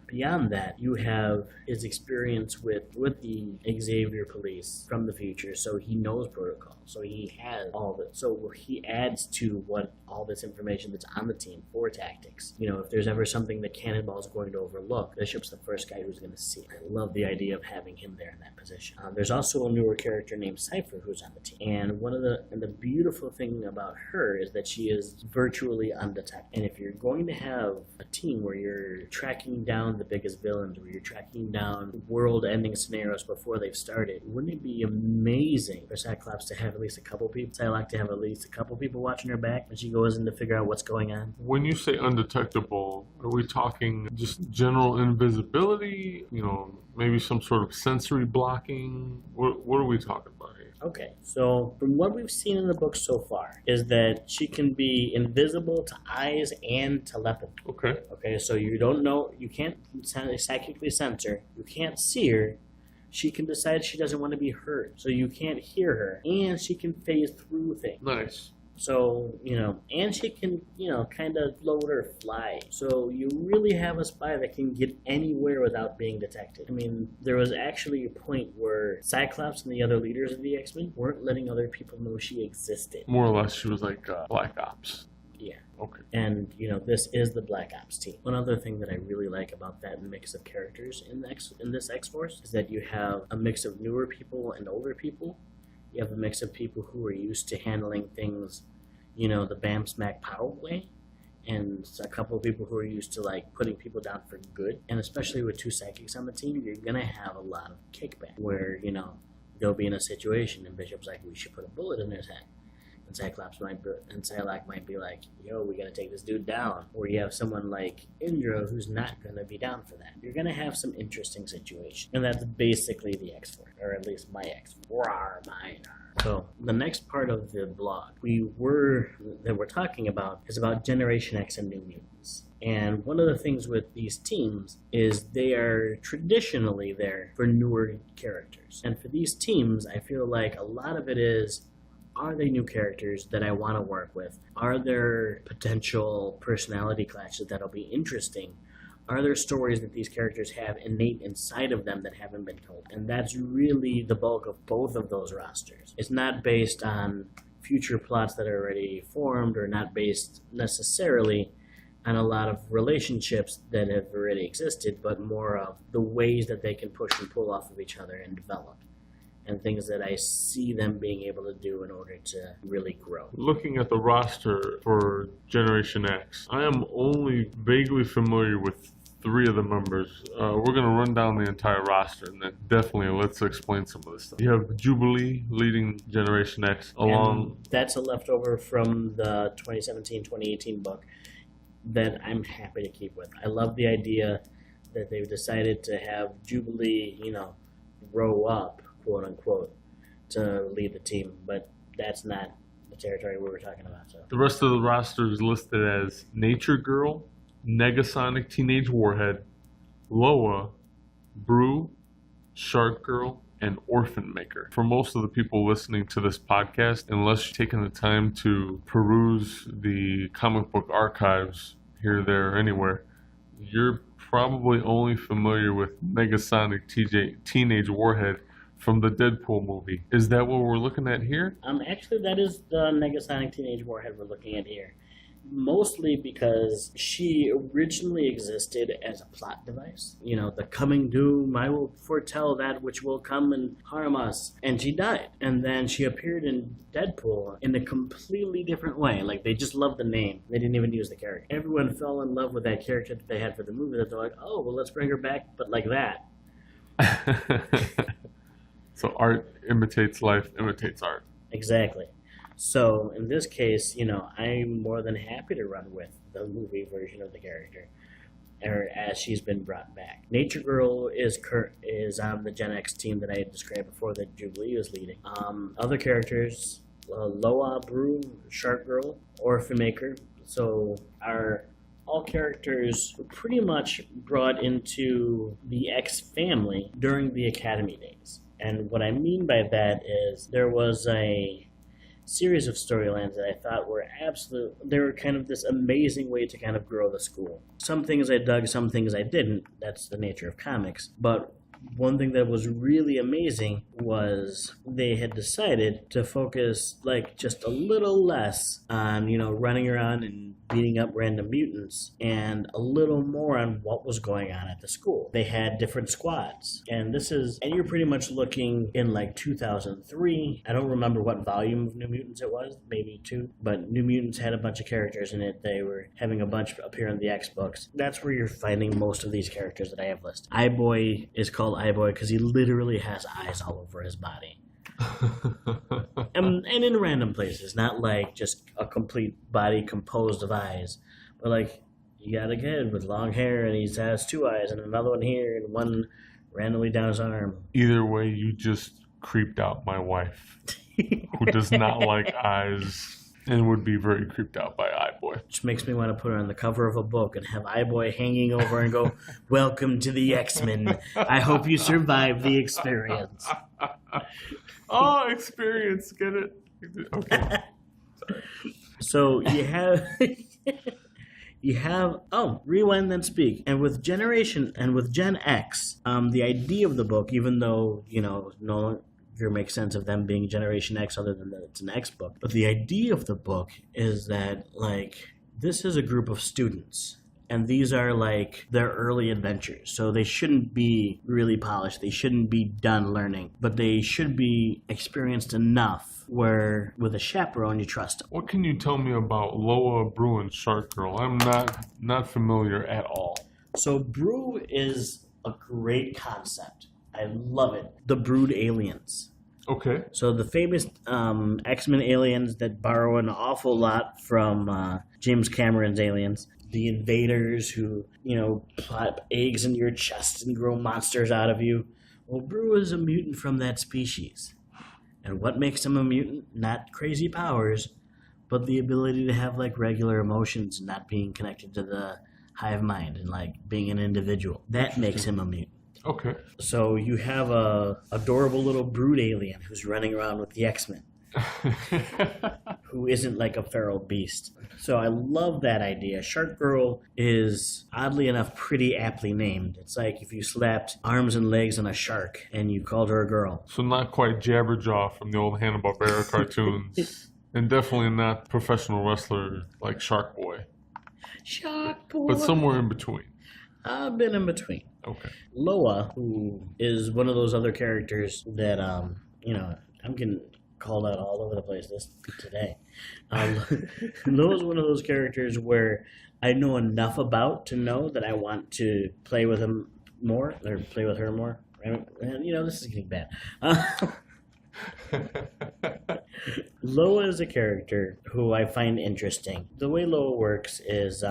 Beyond that, you have his experience with the Xavier police from the future, so he knows protocol. So he has all of it. So he adds to all this information that's on the team for tactics. If there's ever something that Cannonball is going to overlook, Bishop's the first guy who's going to see it. I love the idea of having him there in that position. There's also a newer character named Cypher who's on the team. And the beautiful thing about her is that she is virtually undetected. And if you're going to have a team where you're tracking down the biggest villains, where you're tracking down world-ending scenarios before they've started, wouldn't it be amazing for Cyclops to have at least a couple people? I like to have at least a couple people watching her back when she goes in to figure out what's going on. When you say undetectable, are we talking just general invisibility? Maybe some sort of sensory blocking? What are we talking about here? Okay, so from what we've seen in the book so far is that she can be invisible to eyes and telepathy. Okay, so you don't know, you can't psychically sense her, you can't see her. She can decide she doesn't want to be heard, so you can't hear her, and she can phase through things. Nice. So, and she can, kind of float or fly. So you really have a spy that can get anywhere without being detected. I mean, there was actually a point where Cyclops and the other leaders of the X-Men weren't letting other people know she existed. More or less, she was like Black Ops. Yeah. Okay. And, this is the Black Ops team. One other thing that I really like about that mix of characters in this X-Force is that you have a mix of newer people and older people. You have a mix of people who are used to handling things, the bam smack power way, and a couple of people who are used to like putting people down for good. And especially with two psychics on the team, you're gonna have a lot of kickback where they'll be in a situation and Bishop's like, we should put a bullet in his head, and Cyclops might be like, yo, we gotta take this dude down. Or you have someone like Indra who's not gonna be down for that. You're gonna have some interesting situations, and that's basically the X-Force, or at least my X-Force. Mine. So the next part of the blog we're talking about is about Generation X and New Mutants. And one of the things with these teams is they are traditionally there for newer characters. And for these teams, I feel like a lot of it is, are they new characters that I want to work with? Are there potential personality clashes that'll be interesting? Are there stories that these characters have innate inside of them that haven't been told? And that's really the bulk of both of those rosters. It's not based on future plots that are already formed, or not based necessarily on a lot of relationships that have already existed, but more of the ways that they can push and pull off of each other and develop, and things that I see them being able to do in order to really grow. Looking at the roster for Generation X, I am only vaguely familiar with 3 of the members. We're going to run down the entire roster, and then definitely let's explain some of this stuff. You have Jubilee leading Generation X along... And that's a leftover from the 2017-2018 book that I'm happy to keep with. I love the idea that they've decided to have Jubilee, grow up, quote unquote, to lead the team, but that's not the territory we were talking about. So The rest of the roster is listed as Nature Girl, Negasonic Teenage Warhead, Loa, Brew, Shark Girl, and Orphan Maker. For most of the people listening to this podcast, unless you've taken the time to peruse the comic book archives here, there, or anywhere, you're probably only familiar with Negasonic Teenage Warhead from the Deadpool movie. Is that what we're looking at here? Actually, that is the Negasonic Teenage Warhead we're looking at here. Mostly because she originally existed as a plot device. The coming doom, I will foretell that which will come and harm us. And she died. And then she appeared in Deadpool in a completely different way. Like, they just loved the name. They didn't even use the character. Everyone fell in love with that character that they had for the movie, that they're like, oh, well, let's bring her back, but like that. So art imitates life, imitates art. Exactly. So in this case, I'm more than happy to run with the movie version of the character, or as she's been brought back. Nature Girl is on the Gen X team that I had described before that Jubilee is leading. Other characters, Loa, Brew, Shark Girl, Orphan Maker, so are all characters were pretty much brought into the X family during the Academy days. And what I mean by that is there was a series of storylines that I thought were they were kind of this amazing way to kind of grow the school. Some things I dug, some things I didn't. That's the nature of comics. But one thing that was really amazing was they had decided to focus just a little less on, running around and beating up random mutants, and a little more on what was going on at the school. They had different squads, and you're pretty much looking in 2003. I don't remember what volume of New Mutants it was, maybe 2, but New Mutants had a bunch of characters in it. They were having a bunch appear in the X books. That's where you're finding most of these characters that I have listed. Eye-Boy is called Eye-Boy because he literally has eyes all over his body. and in random places, not just a complete body composed of eyes, but you got a kid with long hair and he has 2 eyes and another one here and one randomly down his arm. Either way, you just creeped out my wife, who does not like eyes and would be very creeped out by Eye-Boy. Which makes me want to put her on the cover of a book and have Eye-Boy hanging over and go, "Welcome to the X-Men. I hope you survive the experience." Oh, experience, get it? Okay. So you have rewind then speak. And with Gen X, the idea of the book, even though no longer makes sense of them being Generation X other than that it's an X book, but the idea of the book is that this is a group of students. And these are their early adventures. So they shouldn't be really polished. They shouldn't be done learning. But they should be experienced enough where with a chaperone you trust them. What can you tell me about Loa, Brew, and Shark Girl? I'm not familiar at all. So Brew is a great concept. I love it. The Brood aliens. Okay. So the famous X-Men aliens that borrow an awful lot from James Cameron's Aliens. The invaders who, plop eggs in your chest and grow monsters out of you. Well, Brew is a mutant from that species. And what makes him a mutant? Not crazy powers, but the ability to have like regular emotions and not being connected to the hive mind and like being an individual. That makes him a mutant. Okay. So you have a adorable little brood alien who's running around with the X-Men, who isn't like a feral beast. So I love that idea. Shark Girl is, oddly enough, pretty aptly named. It's like if you slapped arms and legs on a shark and you called her a girl. So not quite Jabberjaw from the old Hanna-Barbera cartoons. And definitely not professional wrestler like Shark Boy. Shark Boy. But somewhere in between. I've been in between. Okay. Loa, who is one of those other characters that, I'm getting called out all over the place today. Loa's one of those characters where I know enough about to know that I want to play with him more, or play with her more. And, this is getting bad. Loa is a character who I find interesting. The way Loa works is,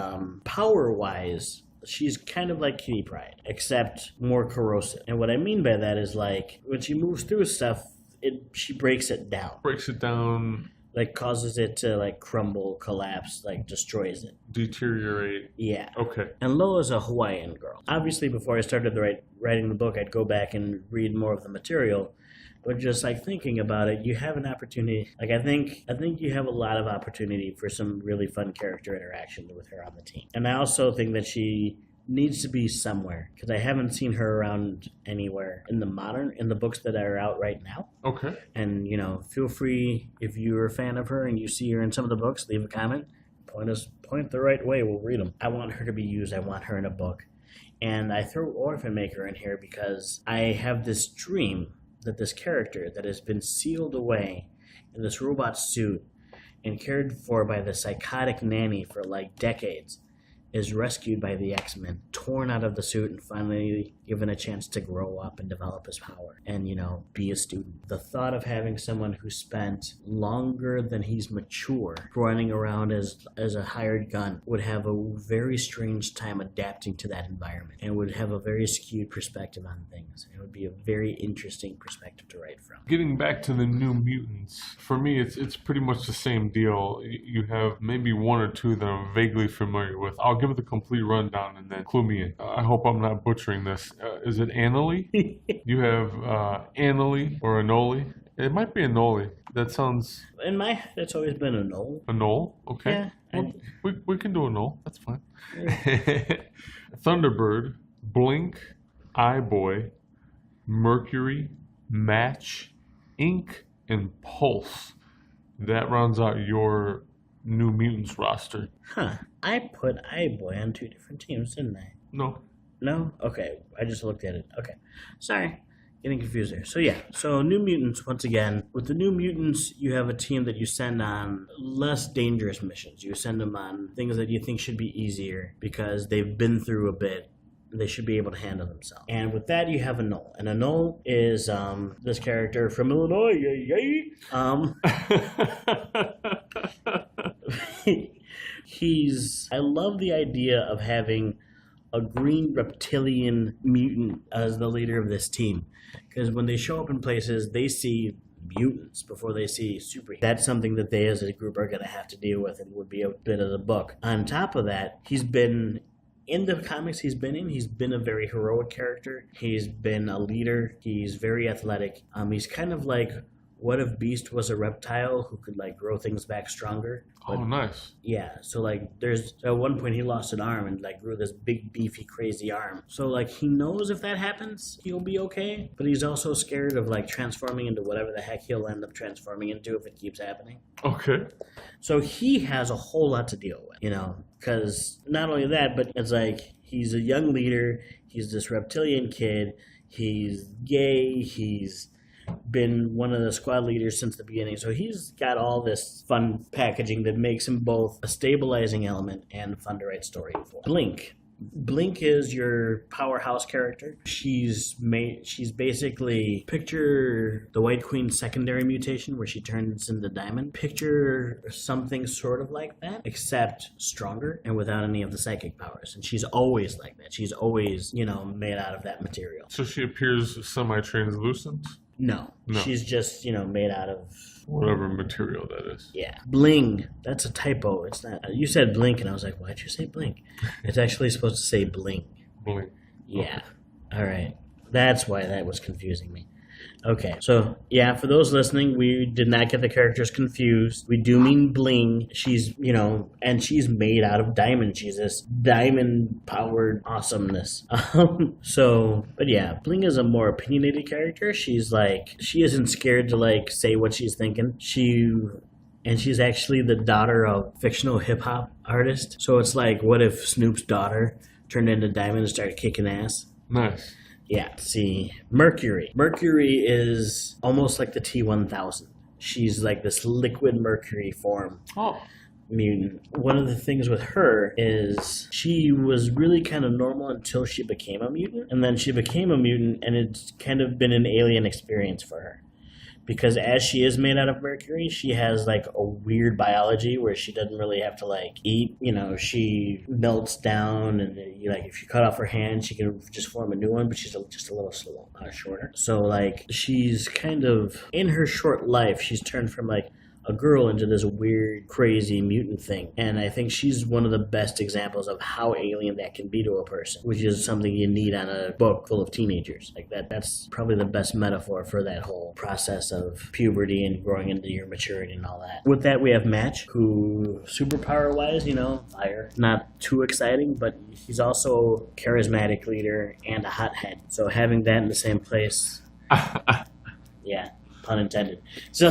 power-wise, she's kind of like Kitty Pryde, except more corrosive. And what I mean by that is, like, when she moves through stuff, she breaks it down. Breaks it down. Like, causes it to, like, crumble, collapse, like, destroys it. Deteriorate. Yeah. Okay. And Loa's a Hawaiian girl. Obviously, before I started writing the book, I'd go back and read more of the material. But just, like, thinking about it, you have an opportunity. Like, I think you have a lot of opportunity for some really fun character interaction with her on the team. And I also think that she needs to be somewhere, because I haven't seen her around anywhere in the books that are out right now. Okay. And, feel free, if you're a fan of her and you see her in some of the books, leave a comment. Point the right way, we'll read them. I want her to be used. I want her in a book. And I throw Orphan Maker in here because I have this dream that this character that has been sealed away in this robot suit and cared for by the psychotic nanny for like decades is rescued by the X-Men, torn out of the suit, and finally given a chance to grow up and develop his power and, be a student. The thought of having someone who spent longer than he's mature running around as a hired gun would have a very strange time adapting to that environment and would have a very skewed perspective on things. It would be a very interesting perspective to write from. Getting back to the New Mutants, for me, it's pretty much the same deal. You have maybe one or two that I'm vaguely familiar with. I'll give it the complete rundown and then clue me in. I hope I'm not butchering this. Is it Annalie? You have Annalie or Anoli. It might be Anoli. That sounds... In my head, it's always been a Knoll. A Knoll? Okay. Yeah. Well, we can do a Knoll. That's fine. Thunderbird, Blink, Eye-Boy, Mercury, Match, Ink, and Pulse. That rounds out your New Mutants roster. Huh. I put Eye-Boy on two different teams, didn't I? No. No? Okay. I just looked at it. Okay. Sorry. Getting confused there. So yeah. So New Mutants, once again. With the New Mutants, you have a team that you send on less dangerous missions. You send them on things that you think should be easier because they've been through a bit. They should be able to handle themselves. And with that, you have a Knoll. And a Knoll is this character from Illinois. Yay! I love the idea of having a green reptilian mutant as the leader of this team. Because when they show up in places, they see mutants before they see superheroes. That's something that they as a group are going to have to deal with and would be a bit of the book. On top of that, in the comics he's been a very heroic character. He's been a leader. He's very athletic. He's kind of like, what if Beast was a reptile who could like grow things back stronger? Oh, nice. Yeah, so like there's at one point he lost an arm and like grew this big beefy crazy arm. So like he knows if that happens he'll be okay, but he's also scared of like transforming into whatever the heck he'll end up transforming into if it keeps happening. Okay. So he has a whole lot to deal with, because not only that, but it's like he's a young leader, he's this reptilian kid, he's gay, he's been one of the squad leaders since the beginning. So he's got all this fun packaging that makes him both a stabilizing element and fun to write story for. Blink is your powerhouse character. She's basically, picture the White Queen's secondary mutation where she turns into Diamond. Picture something sort of like that, except stronger and without any of the psychic powers. And she's always like that. She's always, made out of that material. So she appears semi-translucent? No. No. She's just, made out of... Whatever material that is. Yeah. Bling. That's a typo. It's not... You said blink, and I was like, why'd you say blink? It's actually supposed to say bling. Bling. Yeah. All right. That's why that was confusing me. Okay, so yeah, for those listening, we did not get the characters confused. We do mean bling. She's, and she's made out of diamond. She's this diamond-powered awesomeness. But yeah, Bling is a more opinionated character. She's she isn't scared to say what she's thinking. And she's actually the daughter of a fictional hip-hop artist. So it's what if Snoop's daughter turned into Diamond and started kicking ass? Nice. Yeah, see, Mercury. Mercury is almost like the T-1000. She's this liquid mercury form mutant. One of the things with her is she was really kind of normal until she became a mutant. And then she became a mutant, and it's kind of been an alien experience for her. Because as she is made out of mercury, she has a weird biology where she doesn't really have to eat. She melts down, and if you cut off her hand, she can just form a new one, but she's just a little shorter. So she's kind of, in her short life, she's turned from a girl into this weird, crazy mutant thing. And I think she's one of the best examples of how alien that can be to a person, which is something you need on a book full of teenagers. That's probably the best metaphor for that whole process of puberty and growing into your maturity and all that. With that, we have Match, who, superpower-wise, fire. Not too exciting, but he's also a charismatic leader and a hothead. So having that in the same place, yeah. Pun intended. So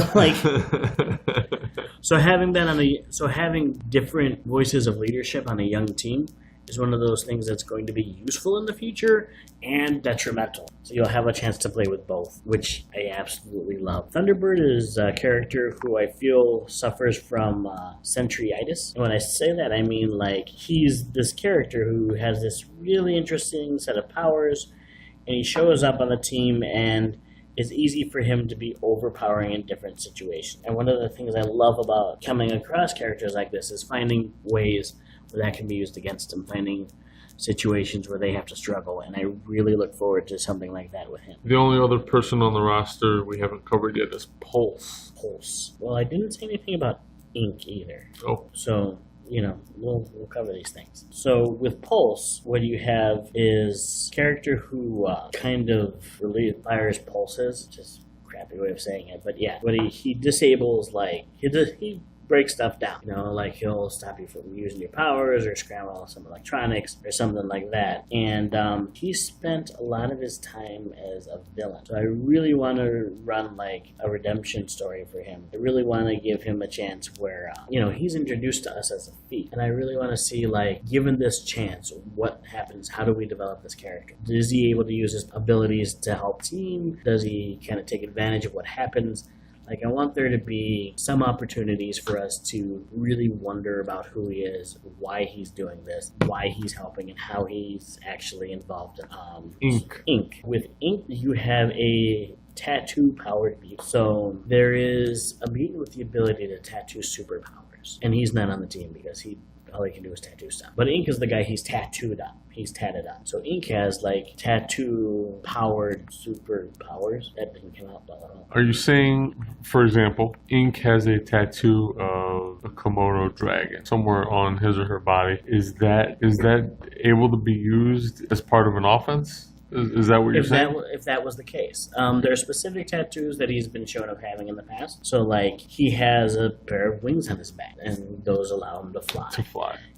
having different voices of leadership on a young team is one of those things that's going to be useful in the future and detrimental. So you'll have a chance to play with both, which I absolutely love. Thunderbird is a character who I feel suffers from centureitis. And when I say that, I mean he's this character who has this really interesting set of powers, and he shows up on the team, and it's easy for him to be overpowering in different situations. And one of the things I love about coming across characters like this is finding ways where that can be used against him, finding situations where they have to struggle, and I really look forward to something like that with him. The only other person on the roster we haven't covered yet is Pulse. Pulse. Well, I didn't say anything about Ink either. Oh. So... we'll cover these things. So with Pulse, what you have is a character who kind of really fires pulses, just a crappy way of saying it, but yeah, what he disables, he break stuff down. He'll stop you from using your powers or scramble some electronics or something like that. And he spent a lot of his time as a villain. So I really want to run a redemption story for him. I really want to give him a chance where, he's introduced to us as a thief. And I really want to see, given this chance, what happens? How do we develop this character? Is he able to use his abilities to help team? Does he kind of take advantage of what happens? I want there to be some opportunities for us to really wonder about who he is, why he's doing this, why he's helping, and how he's actually involved in Ink. With Ink, you have a tattoo-powered mutant. So there is a mutant with the ability to tattoo superpowers. And he's not on the team because all he can do is tattoo stuff. But Ink is the guy he's tattooed on. He's tatted on. So Ink has tattoo-powered superpowers. That didn't come out well. Are you saying, for example, Ink has a tattoo of a Komodo dragon somewhere on his or her body? Is that able to be used as part of an offense? Is that what you're saying? If that was the case. There are specific tattoos that he's been shown of having in the past. So, he has a pair of wings on his back, and those allow him to fly.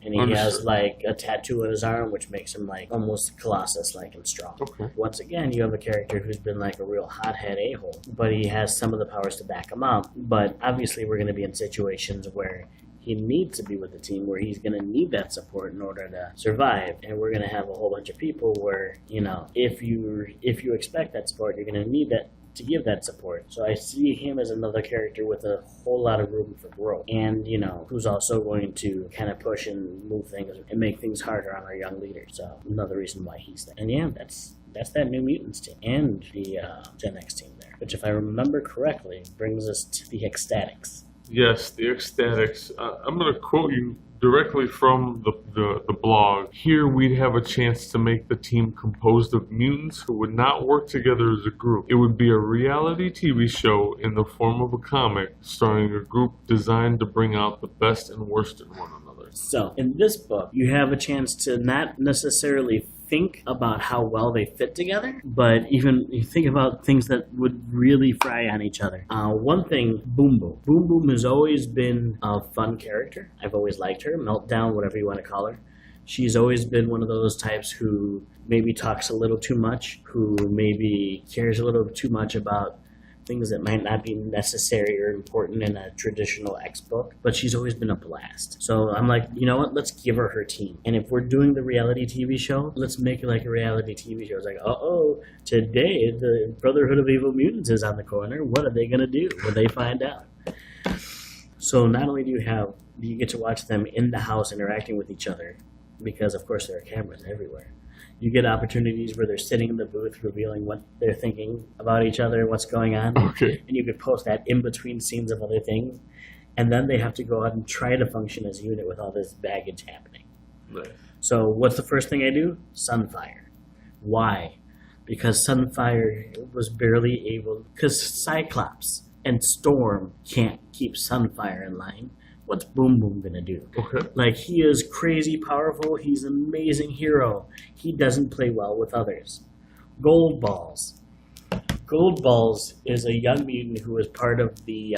And he has, a tattoo on his arm, which makes him, almost Colossus-like and strong. Okay. Once again, you have a character who's been, a real hothead a-hole, but he has some of the powers to back him up. But, obviously, we're going to be in situations where he needs to be with the team, where he's going to need that support in order to survive. And we're going to have a whole bunch of people where, if you expect that support, you're going to need that to give that support. So I see him as another character with a whole lot of room for growth. And, who's also going to kind of push and move things and make things harder on our young leaders. So another reason why he's there. And yeah, that's that New Mutants team and the Gen X team there. Which, if I remember correctly, brings us to the X-Statix. Yes, the X-Statix. I'm going to quote you directly from the blog. Here we'd have a chance to make the team composed of mutants who would not work together as a group. It would be a reality TV show in the form of a comic starring a group designed to bring out the best and worst in one another. So, in this book, you have a chance to not necessarily think about how well they fit together, but even you think about things that would really fry on each other. One thing, Boom Boom. Boom Boom has always been a fun character. I've always liked her. Meltdown, whatever you want to call her. She's always been one of those types who maybe talks a little too much, who maybe cares a little too much about things that might not be necessary or important in a traditional X book, but she's always been a blast. So I'm like, you know what? Let's give her team. And if we're doing the reality TV show, let's make it like a reality TV show. It's like, today the Brotherhood of Evil Mutants is on the corner. What are they going to do when they find out? So not only do you get to watch them in the house interacting with each other, because of course there are cameras everywhere. You get opportunities where they're sitting in the booth revealing what they're thinking about each other and what's going on. Okay. And you could post that in between scenes of other things. And then they have to go out and try to function as a unit with all this baggage happening. Nice. So what's the first thing I do? Sunfire. Why? Because Sunfire was barely able... Because Cyclops and Storm can't keep Sunfire in line. What's Boom Boom gonna do? Okay. Like, he is crazy powerful. He's an amazing hero. He doesn't play well with others. Gold Balls. Gold Balls is a young mutant who was part of the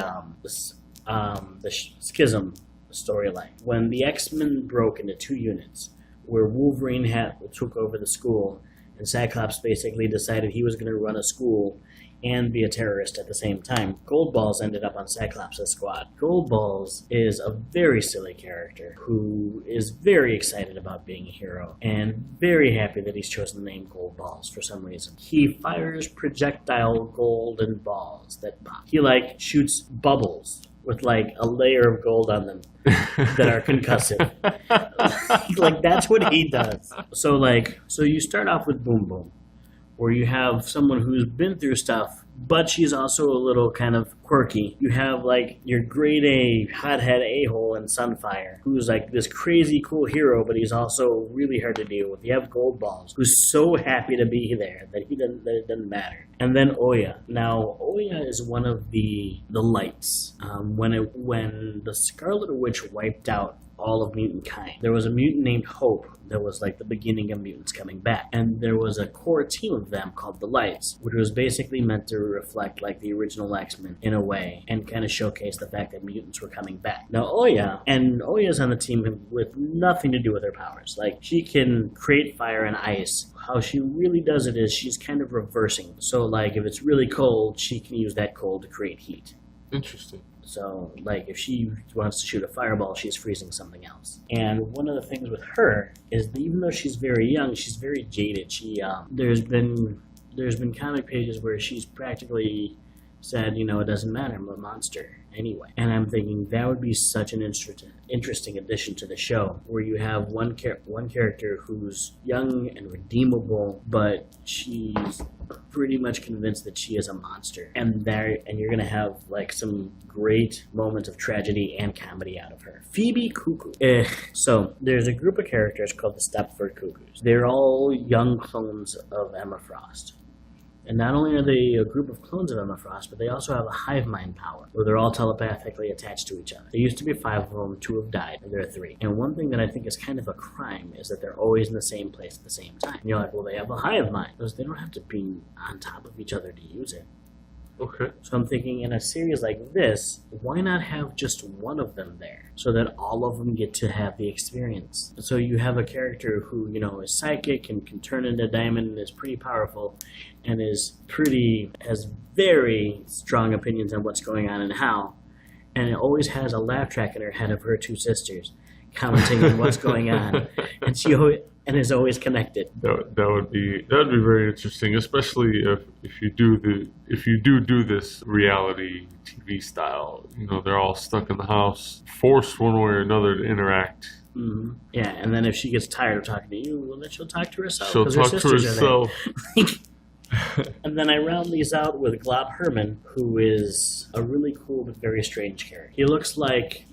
Schism storyline. When the X-Men broke into two units, where Wolverine took over the school, and Cyclops basically decided he was going to run a school and be a terrorist at the same time, Gold Balls ended up on Cyclops' squad. Gold Balls is a very silly character who is very excited about being a hero and very happy that he's chosen the name Gold Balls for some reason. He fires projectile golden balls that pop. He shoots bubbles with a layer of gold on them that are concussive. That's what he does. So you start off with Boom Boom, where you have someone who's been through stuff, but she's also a little kind of quirky. You have your grade A hothead a-hole in Sunfire, who's this crazy cool hero, but he's also really hard to deal with. You have Gold Balls, who's so happy to be there that it doesn't matter. And then Oya. Now, Oya is one of the lights. When the Scarlet Witch wiped out all of mutant kind, there was a mutant named Hope that was the beginning of mutants coming back. And there was a core team of them called the Lights, which was basically meant to reflect the original X-Men in a way and kind of showcase the fact that mutants were coming back. Now Oya's on the team with nothing to do with her powers. She can create fire and ice. How she really does it is she's kind of reversing. So if it's really cold, she can use that cold to create heat. Interesting. So, if she wants to shoot a fireball, she's freezing something else. And one of the things with her is that even though she's very young, she's very jaded. There's been comic pages where she's practically said, it doesn't matter, I'm a monster anyway. And I'm thinking that would be such an interesting addition to the show, where you have one character who's young and redeemable, but she's pretty much convinced that she is a monster. And you're gonna have some great moments of tragedy and comedy out of her. Phoebe Cuckoo. So there's a group of characters called the Stepford Cuckoos. They're all young clones of Emma Frost. And not only are they a group of clones of Emma Frost, but they also have a hive mind power, where they're all telepathically attached to each other. There used to be 5 of them, 2 have died, and there are 3. And one thing that I think is kind of a crime is that they're always in the same place at the same time. And you're like, well, they have a hive mind, because they don't have to be on top of each other to use it. Okay. So I'm thinking, in a series like this, why not have just one of them there, so that all of them get to have the experience? So you have a character who, is psychic and can turn into a diamond and is pretty powerful, and has very strong opinions on what's going on and how, and it always has a laugh track in her head of her 2 sisters commenting on what's going on, and is always connected. That would be very interesting, especially if you do this reality TV style. They're all stuck in the house, forced one way or another to interact. Mm-hmm. Yeah, and then if she gets tired of talking to you, well, then she'll talk to herself. She'll talk to herself. And then I round these out with Glob Herman, who is a really cool but very strange character. He looks like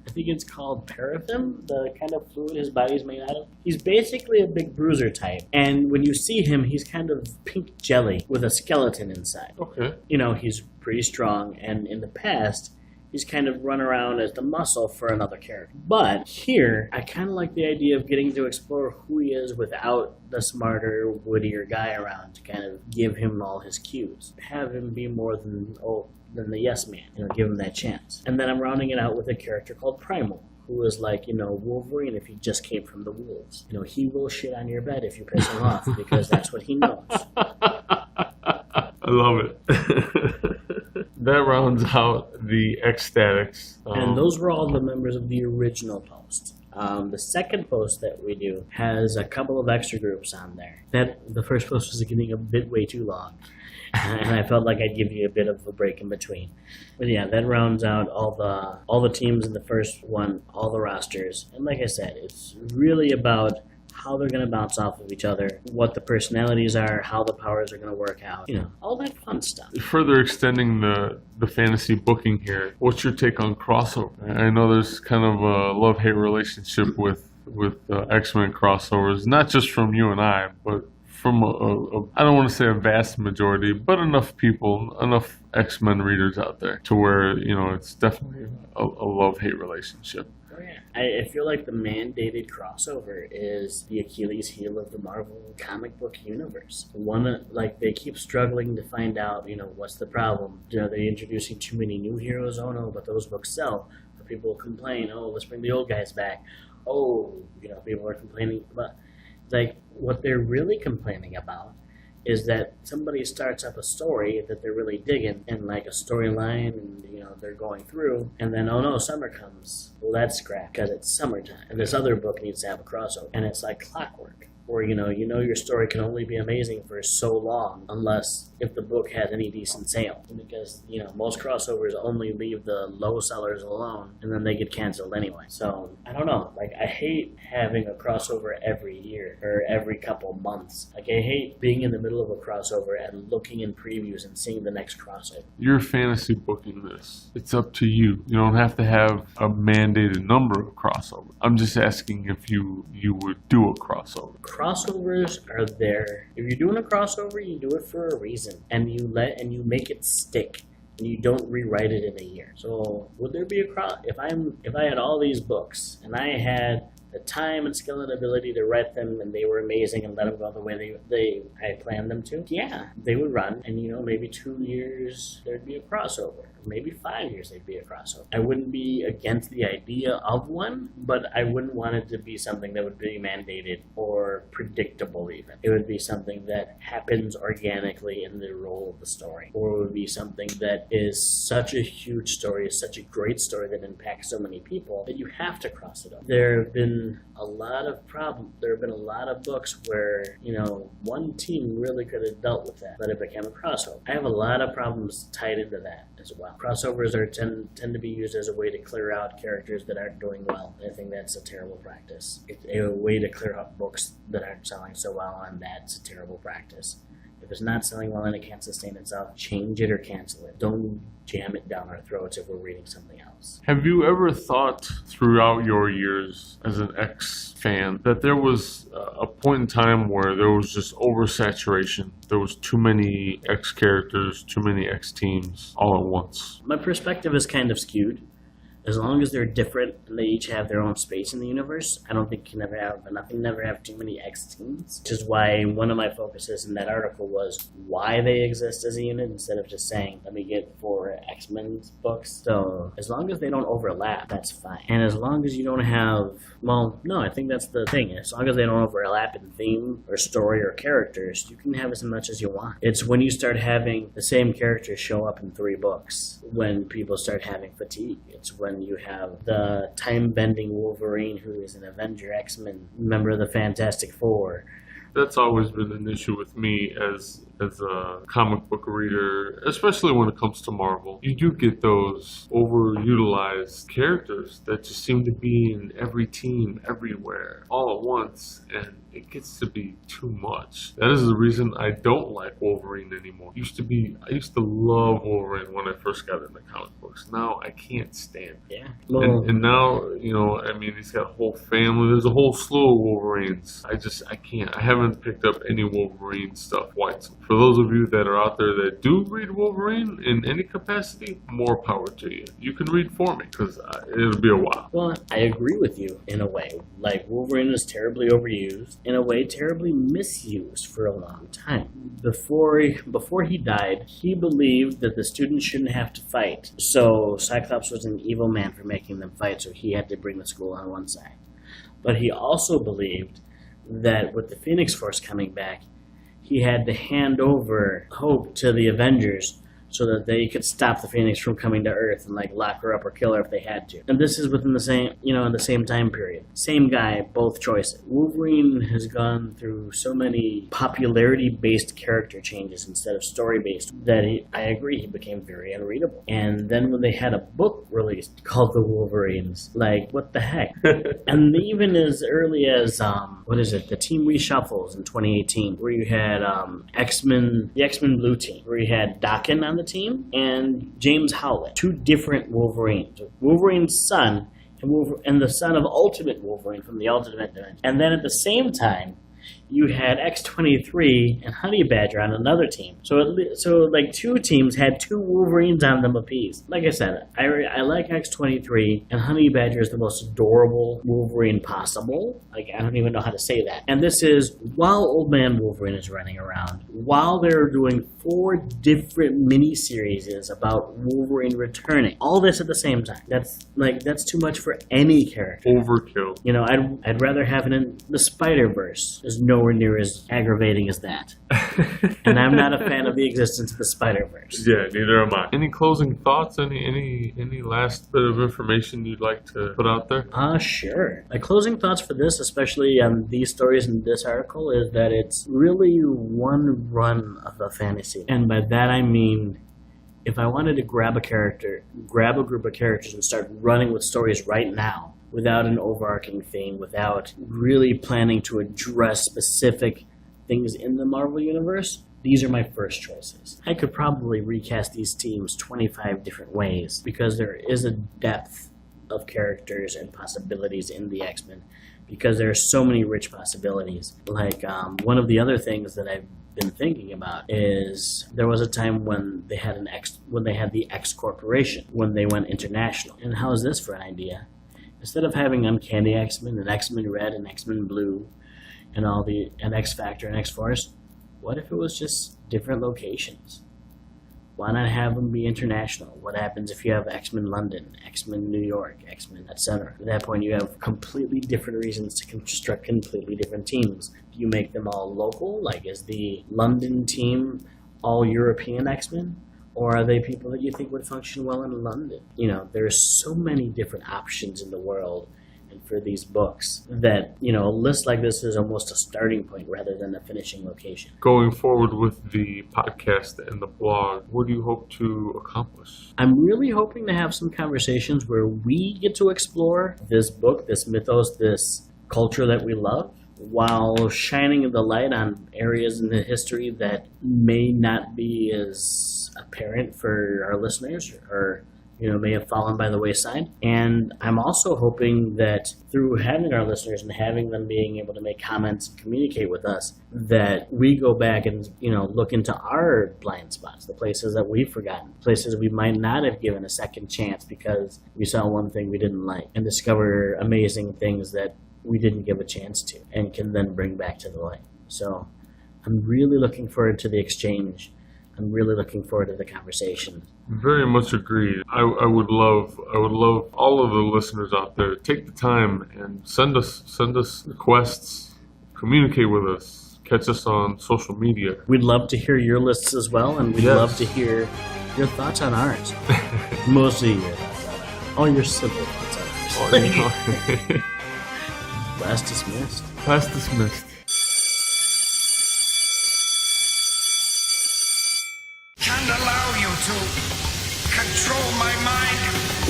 I think it's called paraffin, the kind of fluid his body's made out of. He's basically a big bruiser type. And when you see him, he's kind of pink jelly with a skeleton inside. Okay. You know, he's pretty strong, and in the past, he's kind of run around as the muscle for another character. But here, I kind of like the idea of getting to explore who he is without the smarter, wittier guy around to kind of give him all his cues. Have him be more than the yes man, give him that chance. And then I'm rounding it out with a character called Primal, who is like, Wolverine if he just came from the wolves. He will shit on your bed if you piss him off, because that's what he knows. I love it. That rounds out the X-Statix. And those were all the members of the original post. The second post that we do has a couple of extra groups on there. The first post was getting a bit way too long, and I felt like I'd give you a bit of a break in between. But yeah, that rounds out all the teams in the first one, all the rosters. And like I said, it's really about how they're going to bounce off of each other, what the personalities are, how the powers are going to work out, all that fun stuff. Further extending the fantasy booking here, what's your take on crossover? I know there's kind of a love-hate relationship with X-Men crossovers, not just from you and I, but from I don't want to say a vast majority, but enough people, enough X-Men readers out there to where, it's definitely a love-hate relationship. Oh, yeah. I feel like the mandated crossover is the Achilles heel of the Marvel comic book universe. They keep struggling to find out, what's the problem. Are they introducing too many new heroes? Oh no, but those books sell. But people complain, oh, let's bring the old guys back. Oh, people are complaining about, what they're really complaining about is that somebody starts up a story that they're really digging, and like a storyline, and they're going through, and then oh no, summer comes. Well, that's scrap because it's summertime, and this other book needs to have a crossover, and it's like clockwork. Where your story can only be amazing for so long, unless if the book has any decent sales, because most crossovers only leave the low sellers alone, and then they get canceled anyway. So I don't know. I hate having a crossover every year or every couple months. I hate being in the middle of a crossover and looking in previews and seeing the next crossover. You're fantasy booking this. It's up to you. You don't have to have a mandated number of crossovers. I'm just asking if you would do a crossover. Crossovers are there. If you're doing a crossover, you do it for a reason, and you make it stick, and you don't rewrite it in a year. So would there be a if I had all these books and I had the time and skill and ability to write them, and they were amazing and let them go the way I planned them to, yeah, they would run, and maybe 2 years there'd be a crossover. Maybe 5 years there'd be a crossover. I wouldn't be against the idea of one, but I wouldn't want it to be something that would be mandated or predictable even. It would be something that happens organically in the role of the story. Or it would be something that is such a huge story, is such a great story that impacts so many people that you have to cross it over. There have been a lot of books where, one team really could have dealt with that, but it became a crossover. I have a lot of problems tied into that as well. Crossovers tend to be used as a way to clear out characters that aren't doing well. I think that's a terrible practice. It's a way to clear out books that aren't selling so well, and that's a terrible practice. If it's not selling well and it can't sustain itself, change it or cancel it. Don't jam it down our throats if we're reading something else. Have you ever thought throughout your years as an X fan that there was a point in time where there was just oversaturation? There was too many X characters, too many X teams all at once. My perspective is kind of skewed. As long as they're different and they each have their own space in the universe, I don't think you can never have too many X teams. Which is why one of my focuses in that article was why they exist as a unit instead of just saying, let me get 4 X-Men books. So as long as they don't overlap, that's fine. And as long as you don't have, I think that's the thing. As long as they don't overlap in theme or story or characters, you can have as much as you want. It's when you start having the same characters show up in 3 books when people start having fatigue. It's when you have the time-bending Wolverine who is an Avenger X-Men member of the Fantastic Four, That's always been an issue with me as a comic book reader, especially when it comes to Marvel. You do get those overutilized characters that just seem to be in every team, everywhere, all at once, and it gets to be too much. That is the reason I don't like Wolverine anymore. I used to love Wolverine when I first got into comic books. Now I can't stand it. Yeah. Well, And now, he's got a whole family. There's a whole slew of Wolverines. I can't. I haven't picked up any Wolverine stuff once. For those of you that are out there that do read Wolverine in any capacity, more power to you. You can read for me, because it'll be a while. well, I agree with you in a way. Like, Wolverine is terribly overused, in a way terribly misused for a long time. Before he died, he believed that the students shouldn't have to fight. So Cyclops was an evil man for making them fight, so he had to bring the school on one side. But he also believed that with the Phoenix Force coming back, he had to hand over hope to the Avengers so that they could stop the Phoenix from coming to Earth and lock her up or kill her if they had to. And this is within the same, in the same time period. Same guy, both choices. Wolverine has gone through so many popularity-based character changes instead of story-based that I agree, he became very unreadable. And then when they had a book released called The Wolverines, what the heck? And even as early as, the Team Reshuffles in 2018, where you had the X-Men Blue Team, where you had Daken on the team and James Howlett, two different Wolverines. Wolverine's son and the son of Ultimate Wolverine from the Ultimate Dimension. And then at the same time, you had X-23 and Honey Badger on another team. So two teams had two Wolverines on them apiece. Like I said, I like X-23, and Honey Badger is the most adorable Wolverine possible. I don't even know how to say that. And this is while Old Man Wolverine is running around, while they're doing 4 different miniseries about Wolverine returning. All this at the same time. That's too much for any character. Overkill. I'd rather have it in the Spider-Verse. Is nowhere near as aggravating as that. And I'm not a fan of the existence of the Spider-Verse. Yeah, neither am I. Any closing thoughts? Any last bit of information you'd like to put out there? Sure. My closing thoughts for this, especially on these stories in this article, is that it's really one run of a fantasy. And by that I mean, if I wanted to grab a group of characters and start running with stories right now, without an overarching theme, without really planning to address specific things in the Marvel Universe, these are my first choices. I could probably recast these teams 25 different ways because there is a depth of characters and possibilities in the X-Men, because there are so many rich possibilities. One of the other things that I've been thinking about is there was a time when they had the X Corporation, when they went international. And how is this for an idea? Instead of having Uncanny X-Men and X-Men Red and X-Men Blue and X-Factor and X-Force, what if it was just different locations? Why not have them be international? What happens if you have X-Men London, X-Men New York, X-Men, etc.? At that point, you have completely different reasons to construct completely different teams. Do you make them all local? Is the London team all European X-Men? Or are they people that you think would function well in London? There's so many different options in the world and for these books that, a list like this is almost a starting point rather than a finishing location. Going forward with the podcast and the blog, what do you hope to accomplish? I'm really hoping to have some conversations where we get to explore this book, this mythos, this culture that we love, while shining the light on areas in the history that may not be as apparent for our listeners or may have fallen by the wayside. And I'm also hoping that through having our listeners and having them being able to make comments and communicate with us, that we go back and look into our blind spots, the places that we've forgotten, places we might not have given a second chance because we saw one thing we didn't like, and discover amazing things that we didn't give a chance to and can then bring back to the light. So I'm really looking forward to the exchange. I'm really looking forward to the conversation. Very much agreed. I would love all of the listeners out there, take the time and send us requests, communicate with us, catch us on social media. We'd love to hear your lists as well, and we'd love to hear your thoughts on ours. Mostly your thoughts on ours. All your simple thoughts on ours. Class dismissed. Class dismissed. allow you to control my mind.